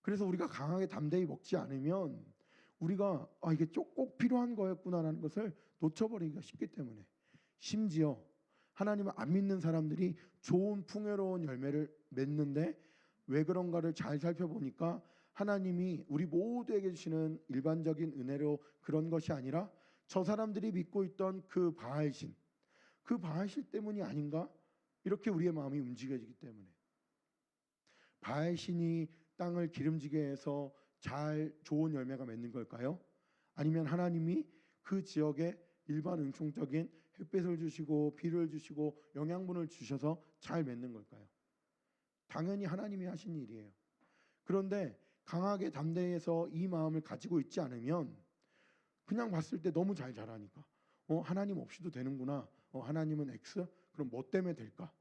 그래서 우리가 강하게 담대히 먹지 않으면 우리가 이게 꼭 필요한 거였구나라는 것을 놓쳐버리기가 쉽기 때문에. 심지어 하나님을 안 믿는 사람들이 좋은 풍요로운 열매를 맺는데 왜 그런가를 잘 살펴보니까 하나님이 우리 모두에게 주시는 일반적인 은혜로 그런 것이 아니라 저 사람들이 믿고 있던 그 바알신, 그 바알신 때문이 아닌가? 이렇게 우리의 마음이 움직여지기 때문에. 바알신이 땅을 기름지게 해서 잘 좋은 열매가 맺는 걸까요? 아니면 하나님이 그 지역에 일반 은총적인 햇빛을 주시고 비를 주시고 영양분을 주셔서 잘 맺는 걸까요? 당연히 하나님이 하신 일이에요. 그런데 강하게 담대해서 이 마음을 가지고 있지 않으면 그냥 봤을 때 너무 잘 자라니까 하나님 없이도 되는구나. 하나님은 X? 그럼 뭐 때문에 될까?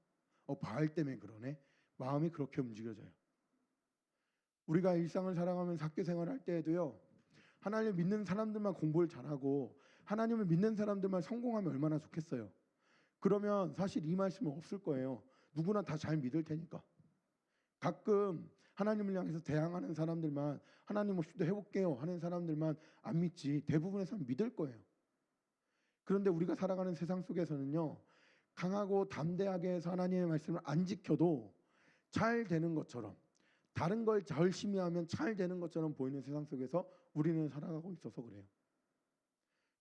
바알 때문에 그러네. 마음이 그렇게 움직여져요. 우리가 일상을 살아가면서 학교 생활할 때에도요, 하나님을 믿는 사람들만 공부를 잘하고 하나님을 믿는 사람들만 성공하면 얼마나 좋겠어요. 그러면 사실 이 말씀은 없을 거예요. 누구나 다 잘 믿을 테니까. 가끔 하나님을 향해서 대항하는 사람들만, 하나님 없이도 해볼게요 하는 사람들만 안 믿지 대부분의 사람 믿을 거예요. 그런데 우리가 살아가는 세상 속에서는요, 강하고 담대하게 해서 하나님의 말씀을 안 지켜도 잘 되는 것처럼, 다른 걸 열심히 하면 잘 되는 것처럼 보이는 세상 속에서 우리는 살아가고 있어서 그래요.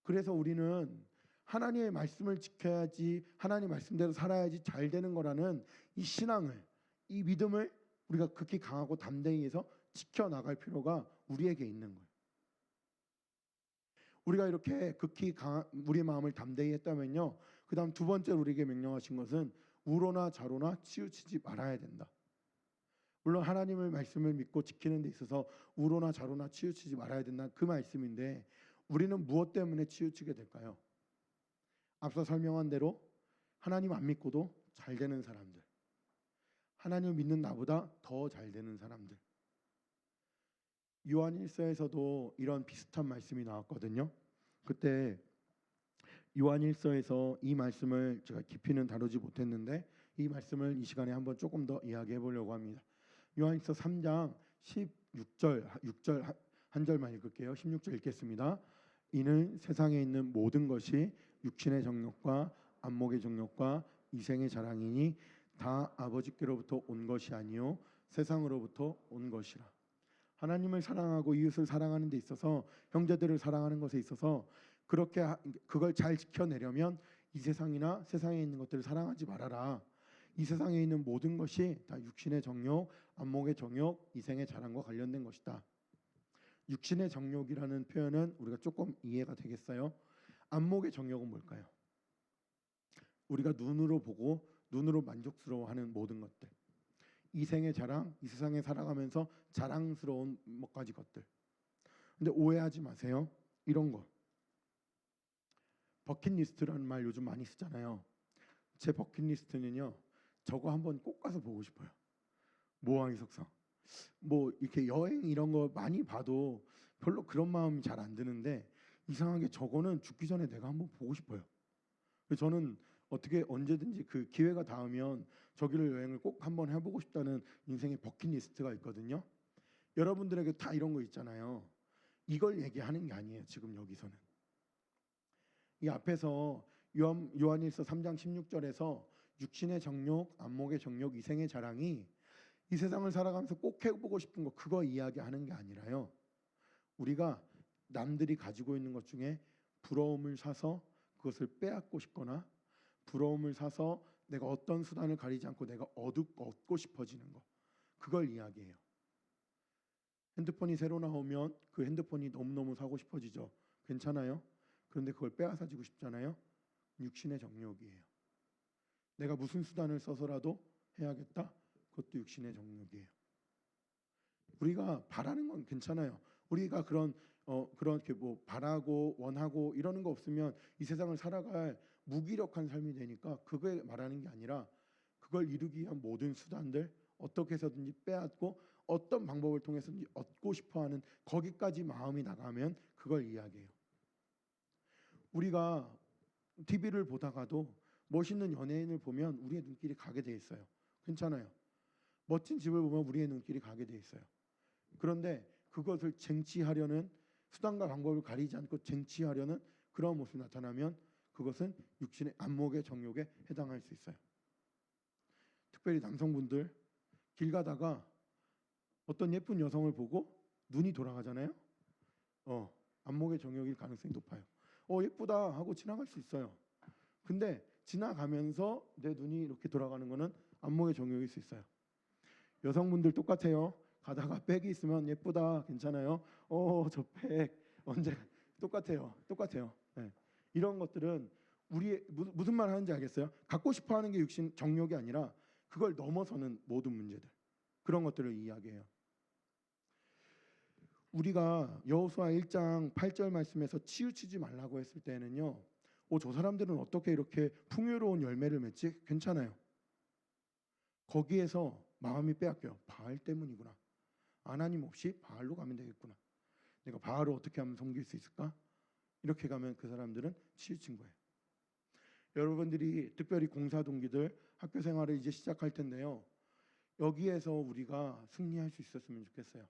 그래서 우리는 하나님의 말씀을 지켜야지, 하나님 말씀대로 살아야지 잘 되는 거라는 이 신앙을, 이 믿음을 우리가 극히 강하고 담대히 해서 지켜나갈 필요가 우리에게 있는 거예요. 우리가 이렇게 극히 강한 우리의 마음을 담대히 했다면요, 그 다음 두 번째로 우리에게 명령하신 것은 우로나 좌로나 치우치지 말아야 된다. 물론 하나님의 말씀을 믿고 지키는 데 있어서 우로나 좌로나 치우치지 말아야 된다, 그 말씀인데 우리는 무엇 때문에 치우치게 될까요? 앞서 설명한 대로 하나님 안 믿고도 잘 되는 사람들, 하나님을 믿는 나보다 더 잘 되는 사람들. 요한일서에서도 이런 비슷한 말씀이 나왔거든요. 그때 요한일서에서 이 말씀을 제가 깊이는 다루지 못했는데 이 말씀을 이 시간에 한번 조금 더 이야기해 보려고 합니다. 요한일서 3장 6절 한 절만 읽을게요. 16절 읽겠습니다. 이는 세상에 있는 모든 것이 육신의 정욕과 안목의 정욕과 이생의 자랑이니 다 아버지께로부터 온 것이 아니요 세상으로부터 온 것이라. 하나님을 사랑하고 이웃을 사랑하는 데 있어서, 형제들을 사랑하는 것에 있어서 그렇게 그걸 잘 지켜내려면 이 세상이나 세상에 있는 것들을 사랑하지 말아라. 이 세상에 있는 모든 것이 다 육신의 정욕, 안목의 정욕, 이생의 자랑과 관련된 것이다. 육신의 정욕이라는 표현은 우리가 조금 이해가 되겠어요? 안목의 정욕은 뭘까요? 우리가 눈으로 보고 눈으로 만족스러워하는 모든 것들. 이생의 자랑, 이 세상에 살아가면서 자랑스러운 몇 가지 것들. 근데 오해하지 마세요. 이런 거. 버킷리스트라는 말 요즘 많이 쓰잖아요. 제 버킷리스트는요, 저거 한번 꼭 가서 보고 싶어요. 모항이 석상. 뭐 이렇게 여행 이런 거 많이 봐도 별로 그런 마음이 잘 안 드는데 이상하게 저거는 죽기 전에 내가 한번 보고 싶어요. 그래서 저는 어떻게 언제든지 그 기회가 닿으면 저기를 여행을 꼭 한번 해보고 싶다는 인생의 버킷리스트가 있거든요. 여러분들에게 다 이런 거 있잖아요. 이걸 얘기하는 게 아니에요. 지금 여기서는 이 앞에서 요한일서 3장 16절에서 육신의 정욕, 안목의 정욕, 이생의 자랑이 이 세상을 살아가면서 꼭 해보고 싶은 거, 그거 이야기하는 게 아니라요, 우리가 남들이 가지고 있는 것 중에 부러움을 사서 그것을 빼앗고 싶거나 부러움을 사서 내가 어떤 수단을 가리지 않고 내가 얻고 싶어지는 거, 그걸 이야기해요. 핸드폰이 새로 나오면 그 핸드폰이 너무너무 사고 싶어지죠. 괜찮아요? 그런데 그걸 빼앗아지고 싶잖아요. 육신의 정욕이에요. 내가 무슨 수단을 써서라도 해야겠다, 그것도 육신의 정욕이에요. 우리가 바라는 건 괜찮아요. 우리가 그렇게 뭐 바라고 원하고 이러는 거 없으면 이 세상을 살아갈 무기력한 삶이 되니까, 그걸 말하는 게 아니라 그걸 이루기 위한 모든 수단들 어떻게 해서든지 빼앗고 어떤 방법을 통해서든지 얻고 싶어하는, 거기까지 마음이 나가면 그걸 이야기해요. 우리가 TV를 보다가도 멋있는 연예인을 보면 우리의 눈길이 가게 돼 있어요. 괜찮아요. 멋진 집을 보면 우리의 눈길이 가게 돼 있어요. 그런데 그것을 쟁취하려는, 수단과 방법을 가리지 않고 쟁취하려는 그런 모습이 나타나면 그것은 육신의 안목의 정욕에 해당할 수 있어요. 특별히 남성분들, 길 가다가 어떤 예쁜 여성을 보고 눈이 돌아가잖아요. 안목의 정욕일 가능성이 높아요. 예쁘다 하고 지나갈 수 있어요. 근데 지나가면서 내 눈이 이렇게 돌아가는 거는 안목의 정욕일 수 있어요. 여성분들 똑같아요. 가다가 백이 있으면 예쁘다, 괜찮아요. 저 백 언제, 똑같아요. 네. 이런 것들은 우리의 무슨 말 하는지 알겠어요? 갖고 싶어하는 게 육신 정욕이 아니라 그걸 넘어서는 모든 문제들, 그런 것들을 이야기해요. 우리가 여호수아 1장 8절 말씀에서 치우치지 말라고 했을 때는요, 저 사람들은 어떻게 이렇게 풍요로운 열매를 맺지? 괜찮아요. 거기에서 마음이 빼앗겨요. 바알 때문이구나. 하나님 없이 바알로 가면 되겠구나. 내가 바알을 어떻게 하면 섬길 수 있을까? 이렇게 가면 그 사람들은 치우친 거예요. 여러분들이 특별히 공사 동기들 학교 생활을 이제 시작할 텐데요, 여기에서 우리가 승리할 수 있었으면 좋겠어요.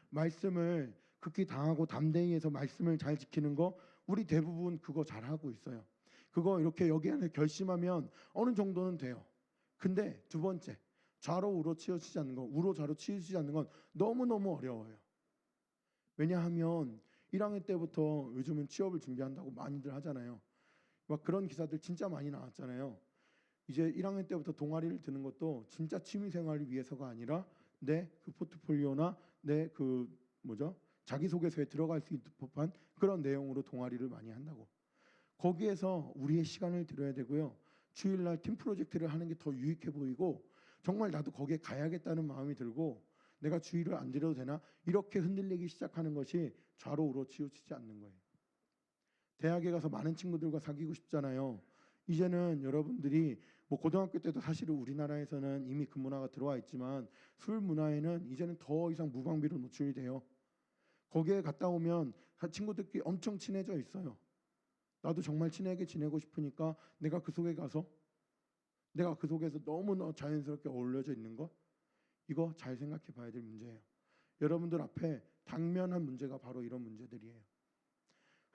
말씀을 극히 당하고 담대히 해서 말씀을 잘 지키는 거, 우리 대부분 그거 잘하고 있어요. 그거 이렇게 여기 안에 결심하면 어느 정도는 돼요. 근데 두 번째, 좌로 우로 치우치지 않는 건, 우로 좌로 치우치지 않는 건 너무너무 어려워요. 왜냐하면 1학년 때부터 요즘은 취업을 준비한다고 많이들 하잖아요. 막 그런 기사들 진짜 많이 나왔잖아요. 이제 1학년 때부터 동아리를 드는 것도 진짜 취미 생활을 위해서가 아니라 내 그 포트폴리오나 내 그 자기소개서에 들어갈 수 있는 법한 그런 내용으로 동아리를 많이 한다고. 거기에서 우리의 시간을 들여야 되고요. 주일날 팀 프로젝트를 하는 게 더 유익해 보이고 정말 나도 거기에 가야겠다는 마음이 들고 내가 주일을 안 들여도 되나 이렇게 흔들리기 시작하는 것이 좌로 우로 치우치지 않는 거예요. 대학에 가서 많은 친구들과 사귀고 싶잖아요. 이제는 여러분들이 뭐 고등학교 때도 사실은 우리나라에서는 이미 그 문화가 들어와 있지만 술 문화에는 이제는 더 이상 무방비로 노출이 돼요. 거기에 갔다 오면 친구들끼리 엄청 친해져 있어요. 나도 정말 친하게 지내고 싶으니까 내가 그 속에 가서 내가 그 속에서 너무나 자연스럽게 어울려져 있는 것, 이거 잘 생각해 봐야 될 문제예요. 여러분들 앞에 당면한 문제가 바로 이런 문제들이에요.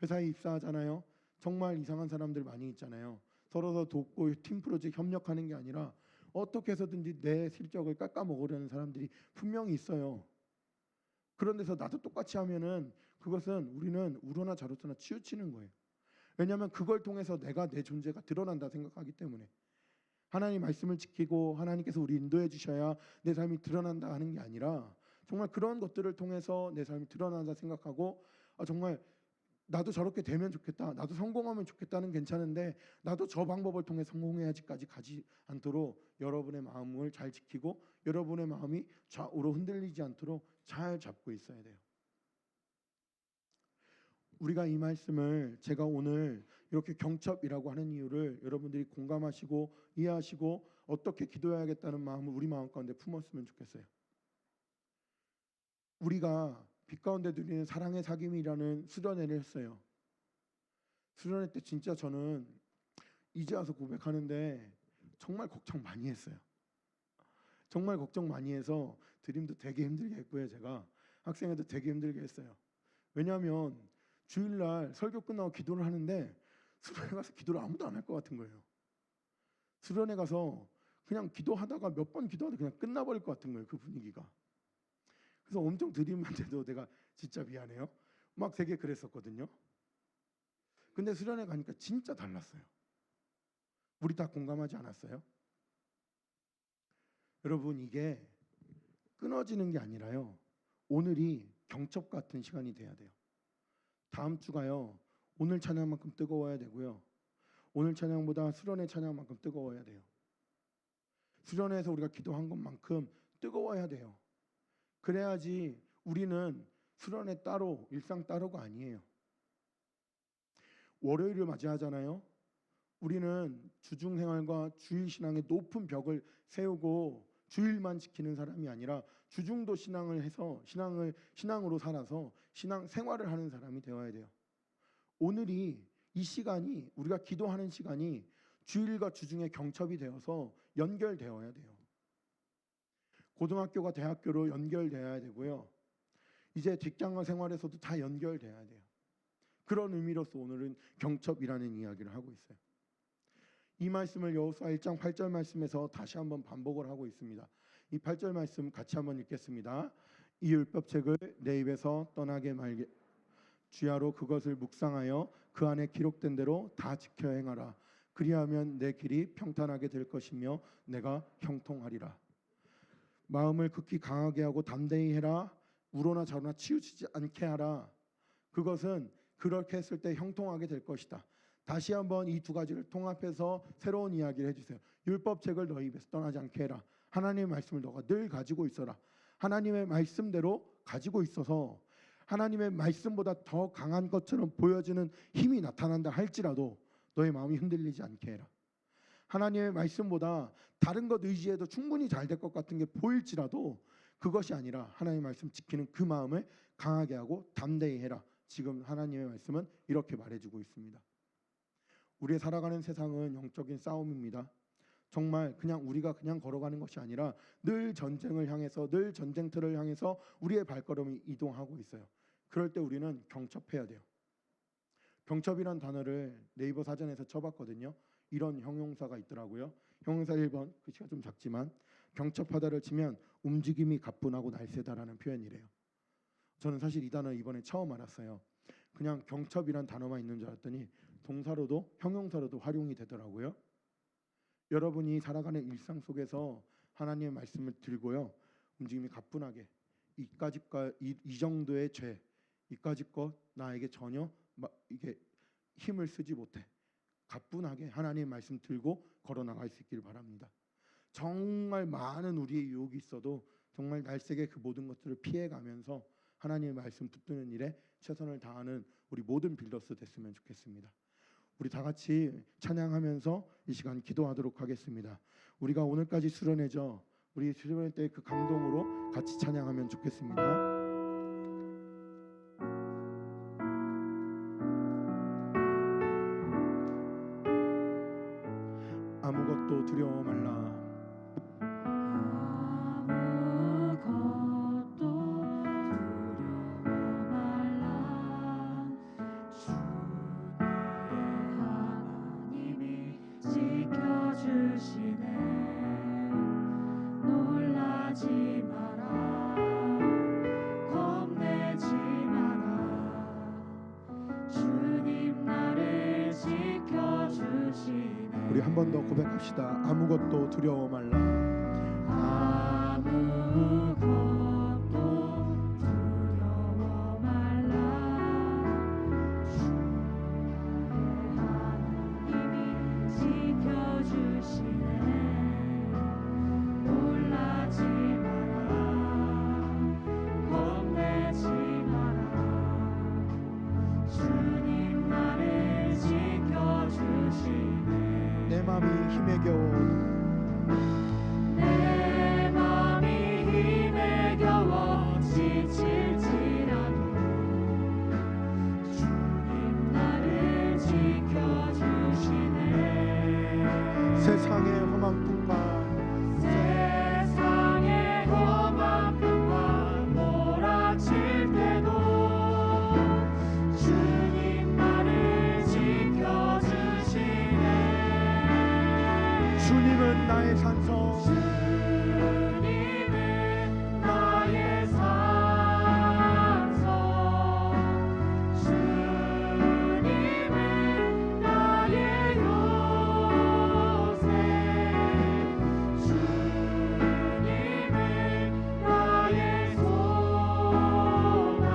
회사에 입사하잖아요. 정말 이상한 사람들 많이 있잖아요. 서로 돕고 팀 프로젝트 협력하는 게 아니라 어떻게 해서든지 내 실적을 깎아먹으려는 사람들이 분명히 있어요. 그런 데서 나도 똑같이 하면은 그것은 우리는 우로나 좌로나 치우치는 거예요. 왜냐하면 그걸 통해서 내가 내 존재가 드러난다 생각하기 때문에. 하나님 말씀을 지키고 하나님께서 우리 인도해 주셔야 내 삶이 드러난다 하는 게 아니라 정말 그런 것들을 통해서 내 삶이 드러난다 생각하고 정말 나도 저렇게 되면 좋겠다, 나도 성공하면 좋겠다는 괜찮은데 나도 저 방법을 통해 성공해야지까지 가지 않도록 여러분의 마음을 잘 지키고 여러분의 마음이 좌우로 흔들리지 않도록 잘 잡고 있어야 돼요. 우리가 이 말씀을 제가 오늘 이렇게 경첩이라고 하는 이유를 여러분들이 공감하시고 이해하시고 어떻게 기도해야겠다는 마음을 우리 마음 가운데 품었으면 좋겠어요. 우리가 빛 가운데 누리는 사랑의 사귐이라는 수련회를 했어요. 수련회 때 진짜 저는 이제 와서 고백하는데 정말 걱정 많이 했어요. 정말 걱정 많이 해서 드림도 되게 힘들게 했고요. 제가 학생회도 되게 힘들게 했어요. 왜냐하면 주일날 설교 끝나고 기도를 하는데 수련회 가서 기도를 아무도 안 할 것 같은 거예요. 수련회 가서 그냥 기도하다가 몇 번 기도하다 그냥 끝나버릴 것 같은 거예요. 그 분위기가. 그래서 엄청 드림한테도 내가 진짜 미안해요. 막 되게 그랬었거든요. 근데 수련회 가니까 진짜 달랐어요. 우리 다 공감하지 않았어요? 여러분 이게 끊어지는 게 아니라요. 오늘이 경첩 같은 시간이 돼야 돼요. 다음 주가요. 오늘 찬양만큼 뜨거워야 되고요. 오늘 찬양보다 수련회 찬양만큼 뜨거워야 돼요. 수련회에서 우리가 기도한 것만큼 뜨거워야 돼요. 그래야지 우리는 수련회 따로 일상 따로가 아니에요. 월요일을 맞이하잖아요. 우리는 주중생활과 주일신앙의 높은 벽을 세우고 주일만 지키는 사람이 아니라 주중도 신앙을 해서 신앙으로 살아서 신앙 생활을 하는 사람이 되어야 돼요. 오늘이 이 시간이 우리가 기도하는 시간이 주일과 주중의 경첩이 되어서 연결되어야 돼요. 고등학교가 대학교로 연결되어야 되고요. 이제 직장과 생활에서도 다 연결돼야 돼요. 그런 의미로서 오늘은 경첩이라는 이야기를 하고 있어요. 이 말씀을 여호수아 1장 8절 말씀에서 다시 한번 반복을 하고 있습니다. 이 8절 말씀 같이 한번 읽겠습니다. 이 율법책을 내 입에서 떠나게 말게 주야로 그것을 묵상하여 그 안에 기록된 대로 다 지켜 행하라. 그리하면 내 길이 평탄하게 될 것이며 내가 형통하리라. 마음을 극히 강하게 하고 담대히 해라. 우로나 좌로나 치우치지 않게 하라. 그것은 그렇게 했을 때 형통하게 될 것이다. 다시 한번 이 두 가지를 통합해서 새로운 이야기를 해주세요. 율법책을 너희 입에서 떠나지 않게 해라. 하나님의 말씀을 너가 늘 가지고 있어라. 하나님의 말씀대로 가지고 있어서 하나님의 말씀보다 더 강한 것처럼 보여지는 힘이 나타난다 할지라도 너의 마음이 흔들리지 않게 해라. 하나님의 말씀보다 다른 것 의지해도 충분히 잘 될 것 같은 게 보일지라도 그것이 아니라 하나님의 말씀 지키는 그 마음을 강하게 하고 담대히 해라. 지금 하나님의 말씀은 이렇게 말해주고 있습니다. 우리의 살아가는 세상은 영적인 싸움입니다. 정말 그냥 우리가 그냥 걸어가는 것이 아니라 늘 전쟁을 향해서 늘 전쟁터를 향해서 우리의 발걸음이 이동하고 있어요. 그럴 때 우리는 경첩해야 돼요. 경첩이란 단어를 네이버 사전에서 쳐봤거든요. 이런 형용사가 있더라고요. 형용사 1번, 글씨가 좀 작지만 경첩하다를 치면 움직임이 가뿐하고 날쌔다라는 표현이래요. 저는 사실 이 단어 이번에 처음 알았어요. 그냥 경첩이란 단어만 있는 줄 알았더니 동사로도 형용사로도 활용이 되더라고요. 여러분이 살아가는 일상 속에서 하나님의 말씀을 들고요, 움직임이 가뿐하게 이 정도의 죄, 이까짓 것 나에게 전혀 이게 힘을 쓰지 못해 가뿐하게 하나님의 말씀 들고 걸어 나갈 수 있기를 바랍니다. 정말 많은 우리의 유혹이 있어도 정말 날쌔게 그 모든 것들을 피해가면서 하나님의 말씀 붙드는 일에 최선을 다하는 우리 모든 빌더스 됐으면 좋겠습니다. 우리 다 같이 찬양하면서 이 시간 기도하도록 하겠습니다. 우리가 오늘까지 수련회죠. 우리 수련회 때 그 감동으로 같이 찬양하면 좋겠습니다. 아무것도 두려워 말라. 우리 한 번 더 고백합시다. 아무것도 두려워 말라. 아무것도 두려워 말라. 하나님이 지켜주시네. 놀라지 마라. 겁내지 마라. 주님 나를 지켜주시네. 내 맘이 힘에 겨워 내 맘이 힘에 겨워 지칠지라도 주님 나를 지켜주시네. 세상의 험한 풍파 세상의 험한 풍파 몰아칠 때도 주님 나를 지켜주시네. 주님은 나의 산성 주님은 나의 산성. 주님은 나의 요새. 주님은 나의 소망.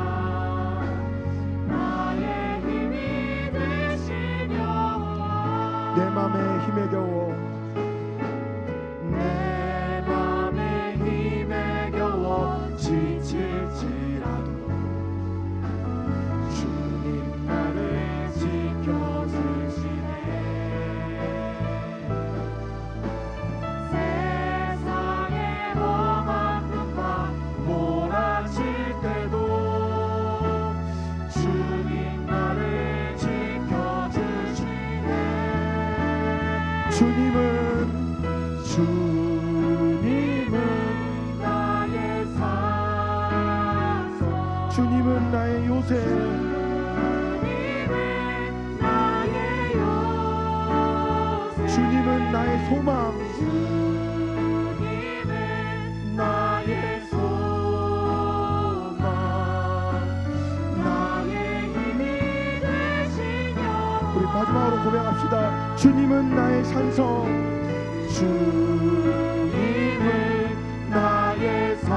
나의 힘이 되신 여호와. 내 맘에 힘에 겨워 내 맘에 힘에 겨워 지칠지라도 주님 나를 지켜주시네. 세상의 험한 풍파 몰아칠 때도 주님 나를 지켜주시네. 주님은 나의 산성. 주님은 나의 요새 주님은 나의 요새. 주님은 나의 소망 주님은 나의 소망. 나의 힘이 되신 여호와. 우리 마지막으로 고백합시다. 주님은 나의 산성 주님은 나의 산성.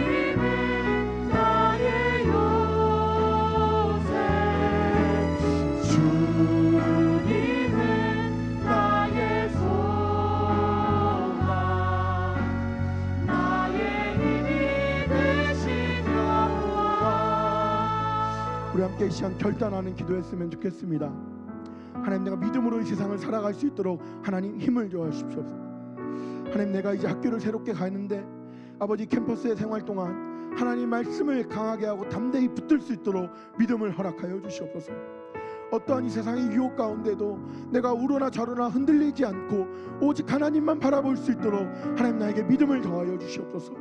주님은 나의 요새. 주님은 나의 소망. 나의 힘이 되신 여호와. 우리 함께 이 시간 결단하는 기도했으면 좋겠습니다. 하나님, 내가 믿음으로 이 세상을 살아갈 수 있도록 하나님 힘을 주어 주십시옵소서. 하나님, 내가 이제 학교를 새롭게 가는데 아버지 캠퍼스의 생활 동안 하나님 말씀을 강하게 하고 담대히 붙들 수 있도록 믿음을 허락하여 주시옵소서. 어떠한 이 세상의 유혹 가운데도 내가 우러나 저러나 흔들리지 않고 오직 하나님만 바라볼 수 있도록 하나님 나에게 믿음을 더하여 주시옵소서.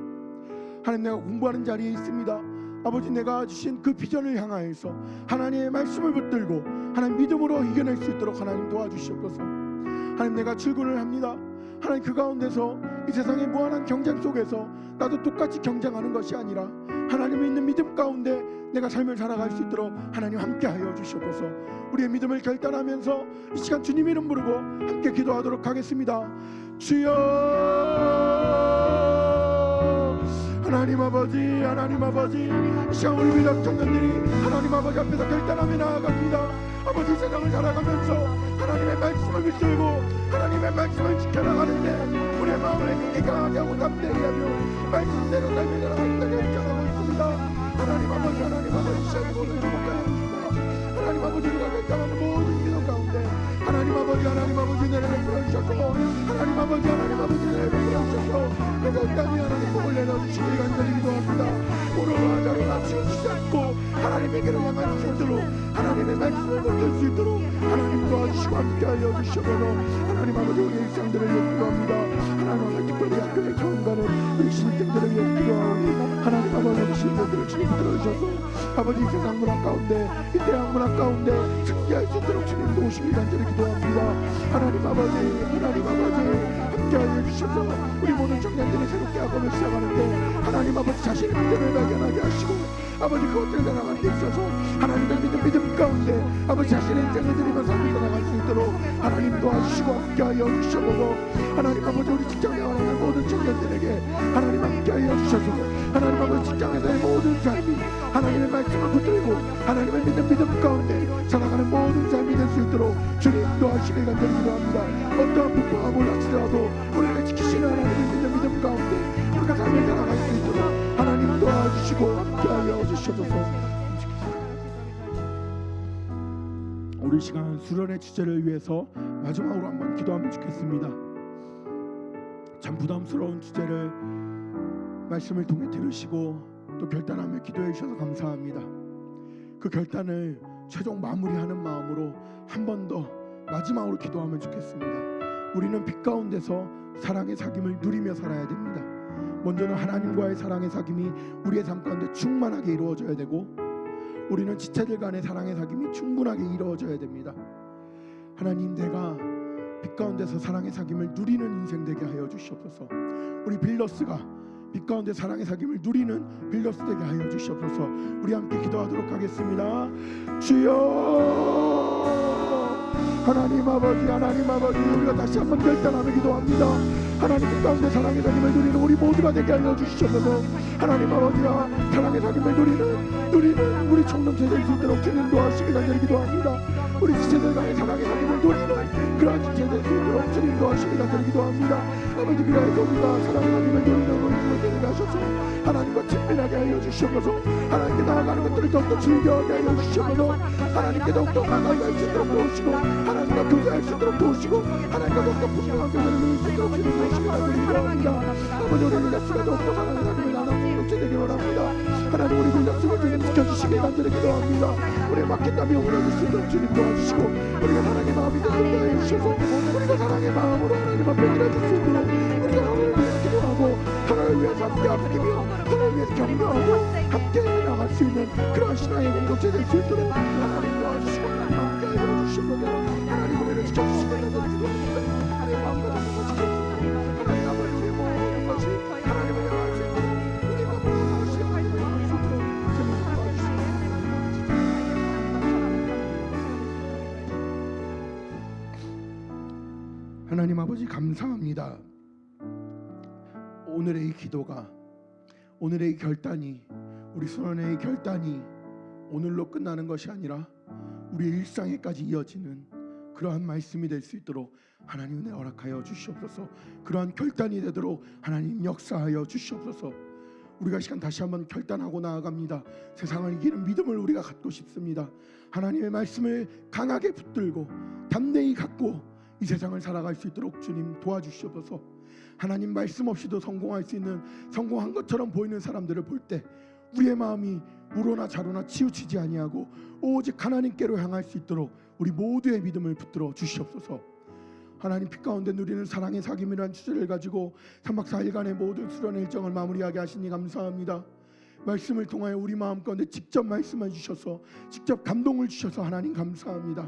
하나님, 내가 공부하는 자리에 있습니다. 아버지 내가 주신 그 비전을 향하여서 하나님의 말씀을 붙들고 하나님 믿음으로 이겨낼 수 있도록 하나님 도와주시옵소서. 하나님 내가 출근을 합니다. 하나님 그 가운데서 이 세상의 무한한 경쟁 속에서 나도 똑같이 경쟁하는 것이 아니라 하나님이 있는 믿음 가운데 내가 삶을 살아갈 수 있도록 하나님 함께하여 주시옵소서. 우리의 믿음을 결단하면서 이 시간 주님 이름 부르고 함께 기도하도록 하겠습니다. 주여 하나님 아버지, 하나님 아버지, 이 시간 우리 믿음 청년들이 하나님 아버지 앞에서 결단하며 나아갑니다. 아버지 세상을 살아가면서 하나님의 말씀을 붙들고 하나님의 말씀을 지켜나가는데 우리의 마음을 굉장히 강하게 하고 담대히 하며 말씀대로 삶을 살아가겠다고 결정하고 있습니다. 하나님 아버지, 하나님 아버지, 시작이 모든 주목하여 주십니다. 하나님 아버지, 우리가 결정하는 모든 기도 가운데 하나님 아버지, 하나님 아버지 내를 베풀어 주셔서 하나님 아버지, 하나님 아버지 내를 베풀어 주셔서 그 결단이 하나님 복을 내려주시길 간절히 기도합니다. 오로나 자로나 치우치지 않고 하나님에게로 향할 수 있도록 하나님의 말씀을 붙들 수 있도록 하나님 도와주시고 함께하여 주시옵소서. 하나님 아버지 우리의 일상들을 위해 기도합니다. 하나님 아버지 특별히 학교에 처음 가는 우리 신생들을 위해 기도하오니 하나님 아버지 우리 신생들을 주님 들어주셔서 아버지 이 세상 문화 가운데 이 대학 문화 가운데 승리할 수 있도록 주님 도우시길 간절히 기도합니다. 하나님 아버지, 하나님 아버지 함께하여 주셔서 우리 모든 청년들이 새롭게 학업을 시작하는데 하나님 아버지 자신의 믿음을 발견하게 하시고 아버지 그것들을 살아가는 데 있어서 하나님을 믿는 믿음 가운데 아버지 자신의 인생을 드리며 삶을 살아갈 수 있도록 하나님 도와주시고 함께하여 주셔서 하나님 아버지 우리 직장에 가는 모든 청년들에게 하나님 함께하여 주셔서 하나님 아버지 직장에서의 모든 삶이 하나님의 말씀을 붙들고 하나님을 믿는 믿음 가운데 살아가는 모든 삶이 될 수 있도록 주님 도와주시길 간절히 기도합니다. 어떠한 폭풍과 몰락치더라도 우리를 지키시는 하나님을 믿는 믿음 가운데 우리가 삶을 살아갈 수 있도록 하나님 도와주시고 함께하여 주셔서 우리 시간 수련의 주제를 위해서 마지막으로 한번 기도하면 좋겠습니다. 참 부담스러운 주제를 말씀을 통해 들으시고 또 결단하며 기도해 주셔서 감사합니다. 그 결단을 최종 마무리하는 마음으로 한 번 더 마지막으로 기도하면 좋겠습니다. 우리는 빛 가운데서 사랑의 사귐을 누리며 살아야 됩니다. 먼저는 하나님과의 사랑의 사귐이 우리의 삶 가운데 충만하게 이루어져야 되고 우리는 지체들 간의 사랑의 사귐이 충분하게 이루어져야 됩니다. 하나님 내가 빛 가운데서 사랑의 사귐을 누리는 인생 되게 하여 주시옵소서. 우리 빌더스가 빛 가운데 사랑의 사귐을 누리는 빌더스 되게 하여 주시옵소서. 우리 함께 기도하도록 하겠습니다. 주여 하나님 아버지, 하나님 아버지 우리가 다시 한번 결단하며 기도합니다. 하나님 빛 가운데 사랑의 사귐을 누리는 우리 모두가 되게 하여 주시옵소서. 하나님 아버지와 사랑의 사귐을 누리는 우리 총동체 될 수 있도록 주님 도와주시길 간절히 기도합니다. 우리 지체들 간의 사랑의 사귐을 누리는 그러한 지체 될 수 있도록 주님 도와주시길 간절히 기도합니다. 아버지 그래서 우리가 사랑의 사귐을 누리는 우리 주님 되게 하셔서 하나님과 친밀하게 하여 주시옵소서. 하나님께 나아가는 것들을 더욱더 즐겨하게 하여 주시옵소서. 하나님께 더욱더 가까이 갈 수 있도록 도우시고 하나님과 교제할 수 있도록 도우시고 하나님과 더욱더 분명한 교제를 이룰 수 있도록 주님 도우시길 간절히 기도합니다. 아버지 우리 빌더스가 더욱더 사랑의 사귐을 나누는 공동체 되길 원합니다. 하나님 우리 빌더스를 주님 지켜주시길 간절히 기도합니다. 우리의 막힌 땀이 오므려질 수 있도록 주님 도와주시고 우리가 사랑의 마음이 되도록 하여 주셔서 우리가 사랑의 마음으로 하나님 앞에 드려질 수 있도록 우리가 하나님을 위해서 기도하고 하나님을 위해서 함께 아끼며 하나님을 위해서 격려하고 함께 나갈 수 있는 그런 신앙의 공동체 될 수 있도록 하나님 도와주시고 함께 해주시고 하나님 우리를 지켜주시길 간절히 기도합니다. 하나님 마음과 정성을 지켜주시고 하나님 아버지 우리의 모든 것이 하나님을 향할 수 있도록 우리가 모든 것이 하나님을 향할 수 있도록 주님 도와주시고 하나님 아버지 감사합니다. 오늘의 이 기도가 오늘의 이 결단이 우리 수련회의 결단이 오늘로 끝나는 것이 아니라 우리의 일상에까지 이어지는 그러한 말씀이 될 수 있도록 하나님 은혜 허락하여 주시옵소서. 그러한 결단이 되도록 하나님 역사하여 주시옵소서. 우리가 시간 다시 한번 결단하고 나아갑니다. 세상을 이기는 믿음을 우리가 갖고 싶습니다. 하나님의 말씀을 강하게 붙들고 담대히 갖고 이 세상을 살아갈 수 있도록 주님 도와주시옵소서. 하나님 말씀 없이도 성공할 수 있는 성공한 것처럼 보이는 사람들을 볼 때 우리의 마음이 우로나 자로나 치우치지 아니하고 오직 하나님께로 향할 수 있도록 우리 모두의 믿음을 붙들어 주시옵소서. 하나님 빛 가운데 누리는 사랑의 사귐이라는 주제를 가지고 3박 4일간의 모든 수련 일정을 마무리하게 하시니 감사합니다. 말씀을 통하여 우리 마음 가운데 직접 말씀해 주셔서 직접 감동을 주셔서 하나님 감사합니다.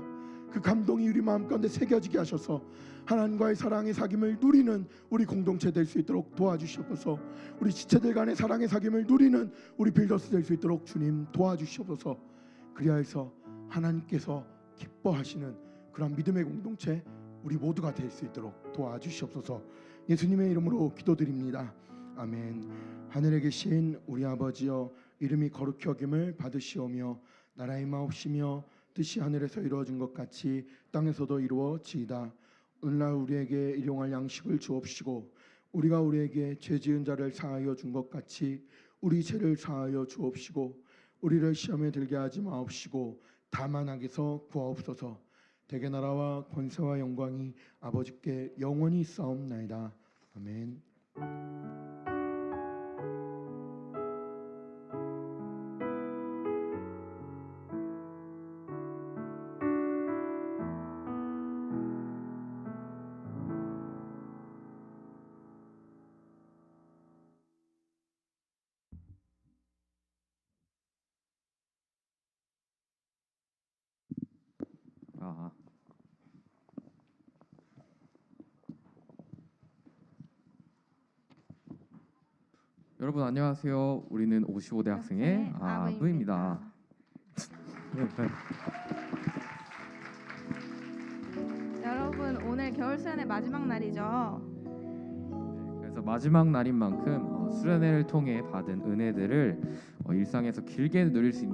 그 감동이 우리 마음 가운데 새겨지게 하셔서 하나님과의 사랑의 사귐을 누리는 우리 공동체 될 수 있도록 도와주시옵소서. 우리 지체들 간의 사랑의 사귐을 누리는 우리 빌더스 될 수 있도록 주님 도와주시옵소서. 그리하여서 하나님께서 기뻐하시는 그런 믿음의 공동체 우리 모두가 될 수 있도록 도와주시옵소서. 예수님의 이름으로 기도드립니다. 아멘. 하늘에 계신 우리 아버지여, 이름이 거룩히 여김을 받으시오며 나라의 마옵시며 뜻이 하늘에서 이루어진 것 같이 땅에서도 이루어지이다. 오늘날 우리에게 일용할 양식을 주옵시고 우리가 우리에게 죄 지은 자를 사하여 준 것 같이 우리 죄를 사하여 주옵시고 우리를 시험에 들게 하지 마옵시고 다만 악에서 구하옵소서. 대개 나라와 권세와 영광이 아버지께 영원히 있사옵나이다. 아멘. 아. 여러분 안녕하세요. 우리는 55대 학생의 아부입니다. 여러분 오늘 겨울 수련회 마지막 날이죠. 그래서 마지막 날인 만큼 수련회를 통해 받은 은혜들을 일상에서 길게 누릴 수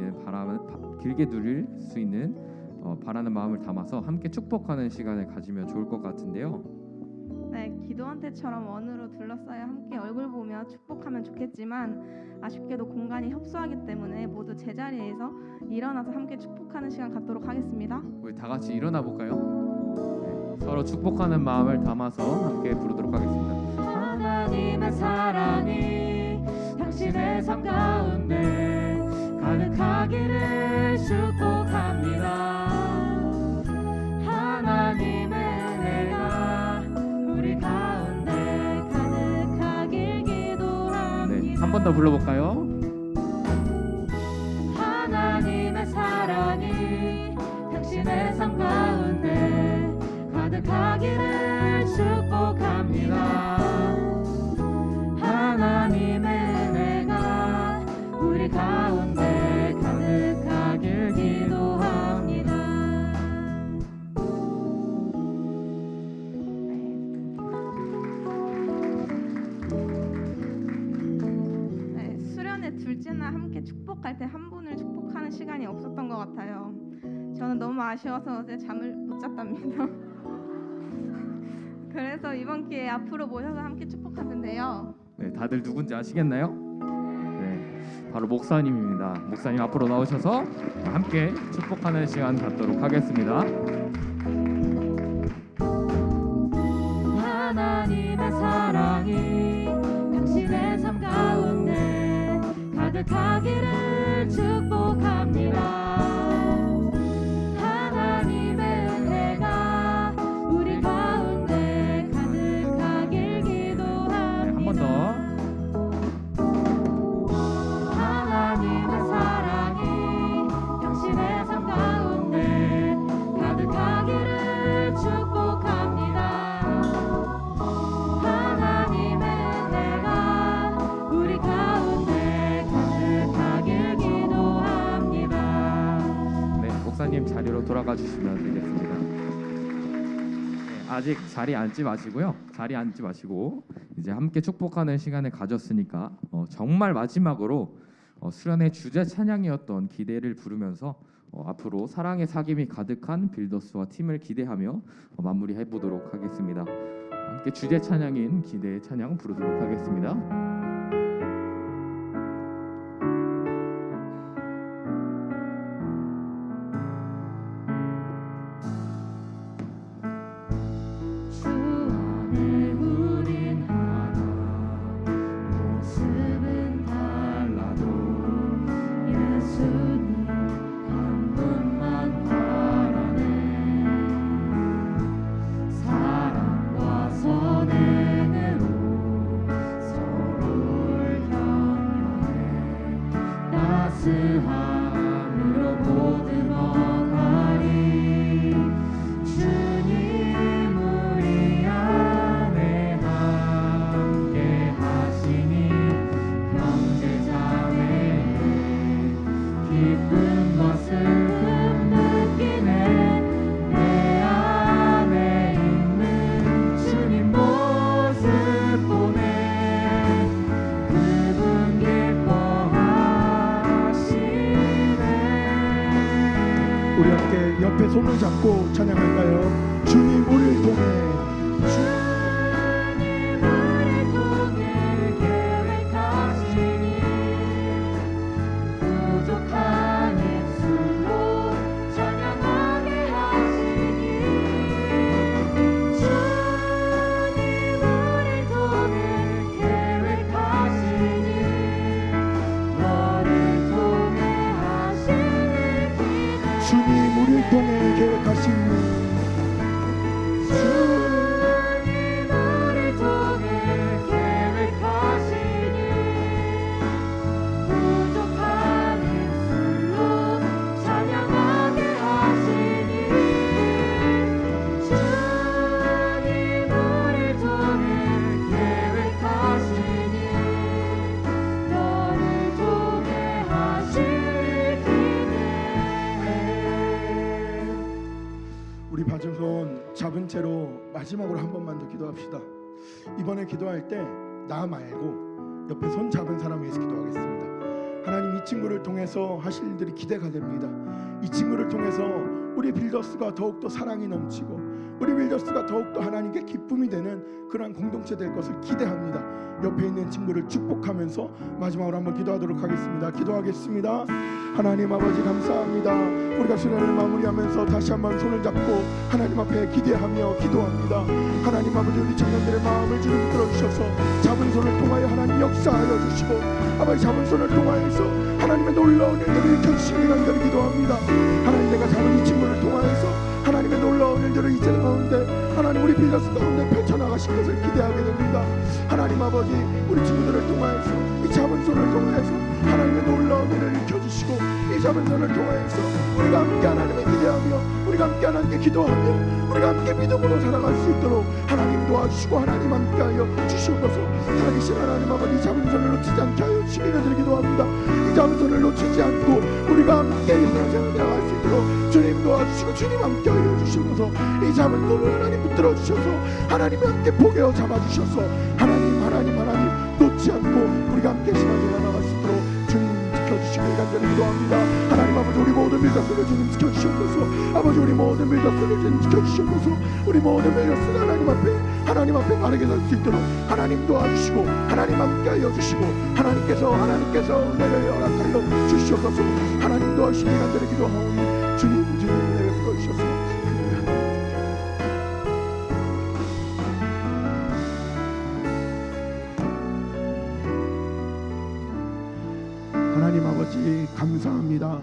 있는 바라는 마음을 담아서 함께 축복하는 시간을 가지면 좋을 것 같은데요. 네, 기도원 때처럼 원으로 둘러싸여 함께 얼굴 보며 축복하면 좋겠지만 아쉽게도 공간이 협소하기 때문에 모두 제자리에서 일어나서 함께 축복하는 시간 갖도록 하겠습니다. 우리 다 같이 일어나 볼까요? 네, 서로 축복하는 마음을 담아서 함께 부르도록 하겠습니다. 하나님의 사랑이 당신의 삶 가운데 가득하기를 축복합니다. 하나님의 은혜가 우리 가운데 가득하길 기도합니다. 네, 한 번 더 불러볼까요? 하나님의 사랑이 당신의 삶 가운데 가득하기를 축복합니다. 하나님의 은혜가 우리 가운데 가득하길 기도합니다. 네, 수련회 둘째 날 함께 축복할 때 한 분을 축복하는 시간이 없었던 것 같아요. 저는 너무 아쉬워서 어제 잠을 못 잤답니다. 그래서 이번 기회에 앞으로 모셔서 함께 축복할 텐데요. 네, 다들 누군지 아시겠나요? 네, 바로 목사님입니다. 목사님 앞으로 나오셔서 함께 축복하는 시간 갖도록 하겠습니다. 하나님의 사랑이 당신의 삶 가운데 가득하기를 축복합니다. 하나님의 은혜가 우리 가운데 가득하길 기도합니다. 네, 한 번 더. 하나님의 사랑이 당신의 삶 가운데 가득하기를 축복합니다. 하나님의 은혜가 우리 가운데 가득하길 기도합니다. 네, 목사님 자리로 돌아가 주시면 되겠습니다. 네, 아직 자리 앉지 마시고요. 자리 앉지 마시고 이제 함께 축복하는 시간을 가졌으니까 정말 마지막으로 수련의 주제 찬양이었던 기대를 부르면서 앞으로 사랑의 사귐이 가득한 빌더스와 팀을 기대하며 마무리해 보도록 하겠습니다. 함께 주제 찬양인 기대의 찬양 부르도록 하겠습니다. 주 안에 우린 하나 모습은 달라도 예수님 한 분만 바라네. 사랑과 선행으로 서로 우리 함께 옆에 손을 잡고 찬양할까요? 주님 우리를 통해 우리를 통해 계획하시니 부족한 입술로 찬양하게 하시니 주님 우리를 통해 계획하시니 너를 통해 하시는 기대 주님 우리를 통해 계획하시니 주님 우리를 통해 계획하시니 부족한 입술로 찬양하게 하시니 주님 우리를 통해 계획하시니 너를 통해 하실 기대 우리 받은 손 잡은 채로 마지막으로 한 번만 더 기도합시다. 이번에 기도할 때 나 말고 옆에 손 잡은 사람 위해서 기도하겠습니다. 하나님 이 친구를 통해서 하실 일들이 기대가 됩니다. 이 친구를 통해서 우리 빌더스가 더욱더 사랑이 넘치고 우리 빌더스가 더욱더 하나님께 기쁨이 되는 그러한 공동체 될 것을 기대합니다. 옆에 있는 친구를 축복하면서 마지막으로 한번 기도하도록 하겠습니다. 기도하겠습니다. 하나님 아버지 감사합니다. 우리가 수련을 마무리하면서 다시 한번 손을 잡고 하나님 앞에 기대하며 기도합니다. 하나님 아버지 우리 청년들의 마음을 주님 들어주셔서 잡은 손을 통하여 하나님 역사하여 주시고 아버지 잡은 손을 통하여서 하나님의 놀라운 일들을 일으켜주시기 간절히 기도합니다. 하나님 내가 잡은 이 친구를 통하여서 하나님의 놀라운 일들을 이제 가운데 하나님 우리 빌더스 가운데 펼쳐나가실 것을 기대하게 됩니다. 하나님 아버지 우리 친구들을 통하여서 이 잡은 손을 통하여서 하나님의 놀라운 일을 일으켜주시고 이 잡은 손을 통하여서 우리가 함께 하나님을 기대하며 우리가 함께 하나님께 기도하며 우리가 함께 믿음으로 살아갈 수 있도록 하나님 도와주시고 하나님 함께하여 주시옵소서. 살아계신 하나님 아버지 이 잡은 손을 놓치지 않게 하여 주시기 간절히 기도합니다. 이 잡은 손을 놓치지 않고 우리가 함께 이 세상을 나갈 수 있도록 주님 도와주시고 주님 함께하여 주시옵소서. 이 잡은 손을 하나님 붙들어 주셔서 하나님 함께 포개어 잡아주셔서 하나님 놓지 않고 우리가 함께 시간을 나갈 수 있도록 주님 지켜주시길 간절히 기도합니다. 하나님 아버지 우리 모든 빌더스를 주님 지켜주시옵소서. 아버지 우리 모든 빌더스를 주님 지켜주시옵소서. 우리 모든 빌더스가 하나님 앞에 바르게 설 수 있도록 하나님 도와주시고 하나님 함께하여 주시고 하나님께서 은혜를 허락하여 주시옵소서. 하나님 도와주시길 간절히 기도하오니 주님 은혜를 부어주셔서 하나님 아버지 감사합니다.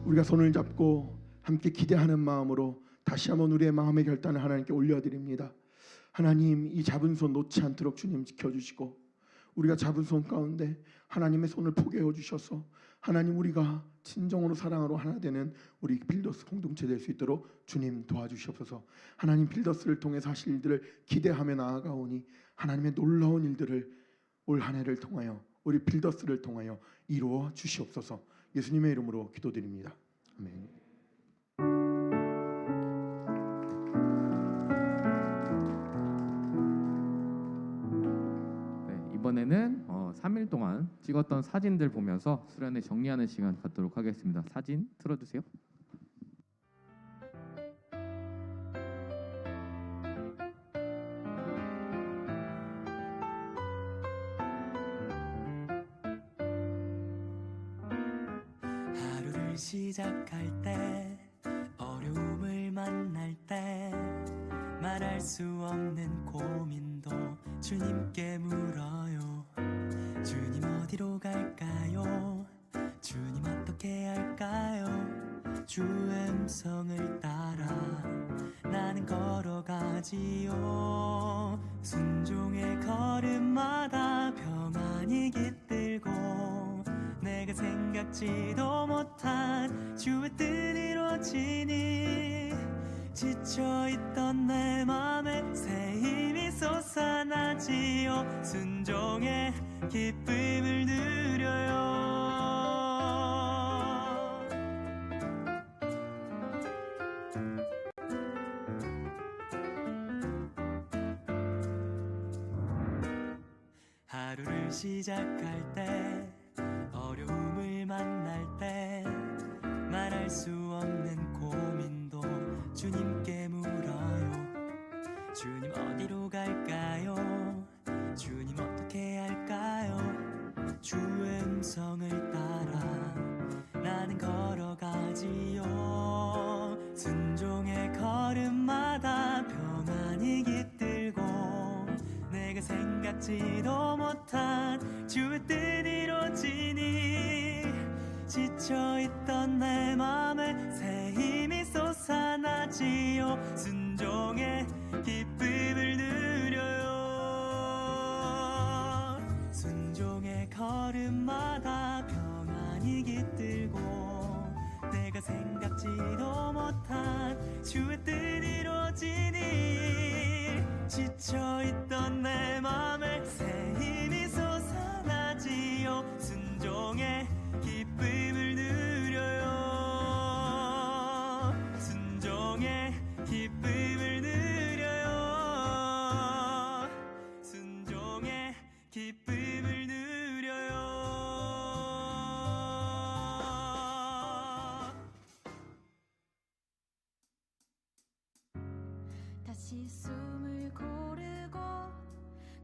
우리가 손을 잡고 함께 기대하는 마음으로 다시 한번 우리의 마음의 결단을 하나님께 올려드립니다. 하나님 이 잡은 손 놓지 않도록 주님 지켜주시고 우리가 잡은 손 가운데 하나님의 손을 포개어 주셔서 하나님 우리가 진정으로 사랑으로 하나 되는 우리 빌더스 공동체 될 수 있도록 주님 도와주시옵소서. 하나님 빌더스를 통해서 하실 일들을 기대하며 나아가오니 하나님의 놀라운 일들을 올 한 해를 통하여 우리 빌더스를 통하여 이루어 주시옵소서. 예수님의 이름으로 기도드립니다. 아멘. 네, 이번에는 3일 동안 찍었던 사진들 보면서 수련회 정리하는 시간 갖도록 하겠습니다. 사진 틀어주세요. 하루를 시작할 때 어려움을 만날 때 말할 수 없는 고민도 주님께 물어요. 주님 어디로 갈까요? 주님 어떻게 할까요? 주의 음성을 따라 나는 걸어가지요. 순종의 걸음마다 평안이 깃들고 내가 생각지도 못한 주의 뜻 이루어지니 지쳐있던 내 맘에 새 힘이 솟아나지요. 순종의 기쁨을 누려요. 하루를 시작할 때 어려움을 만날 때 말할 수 없는 다시 숨을 고르고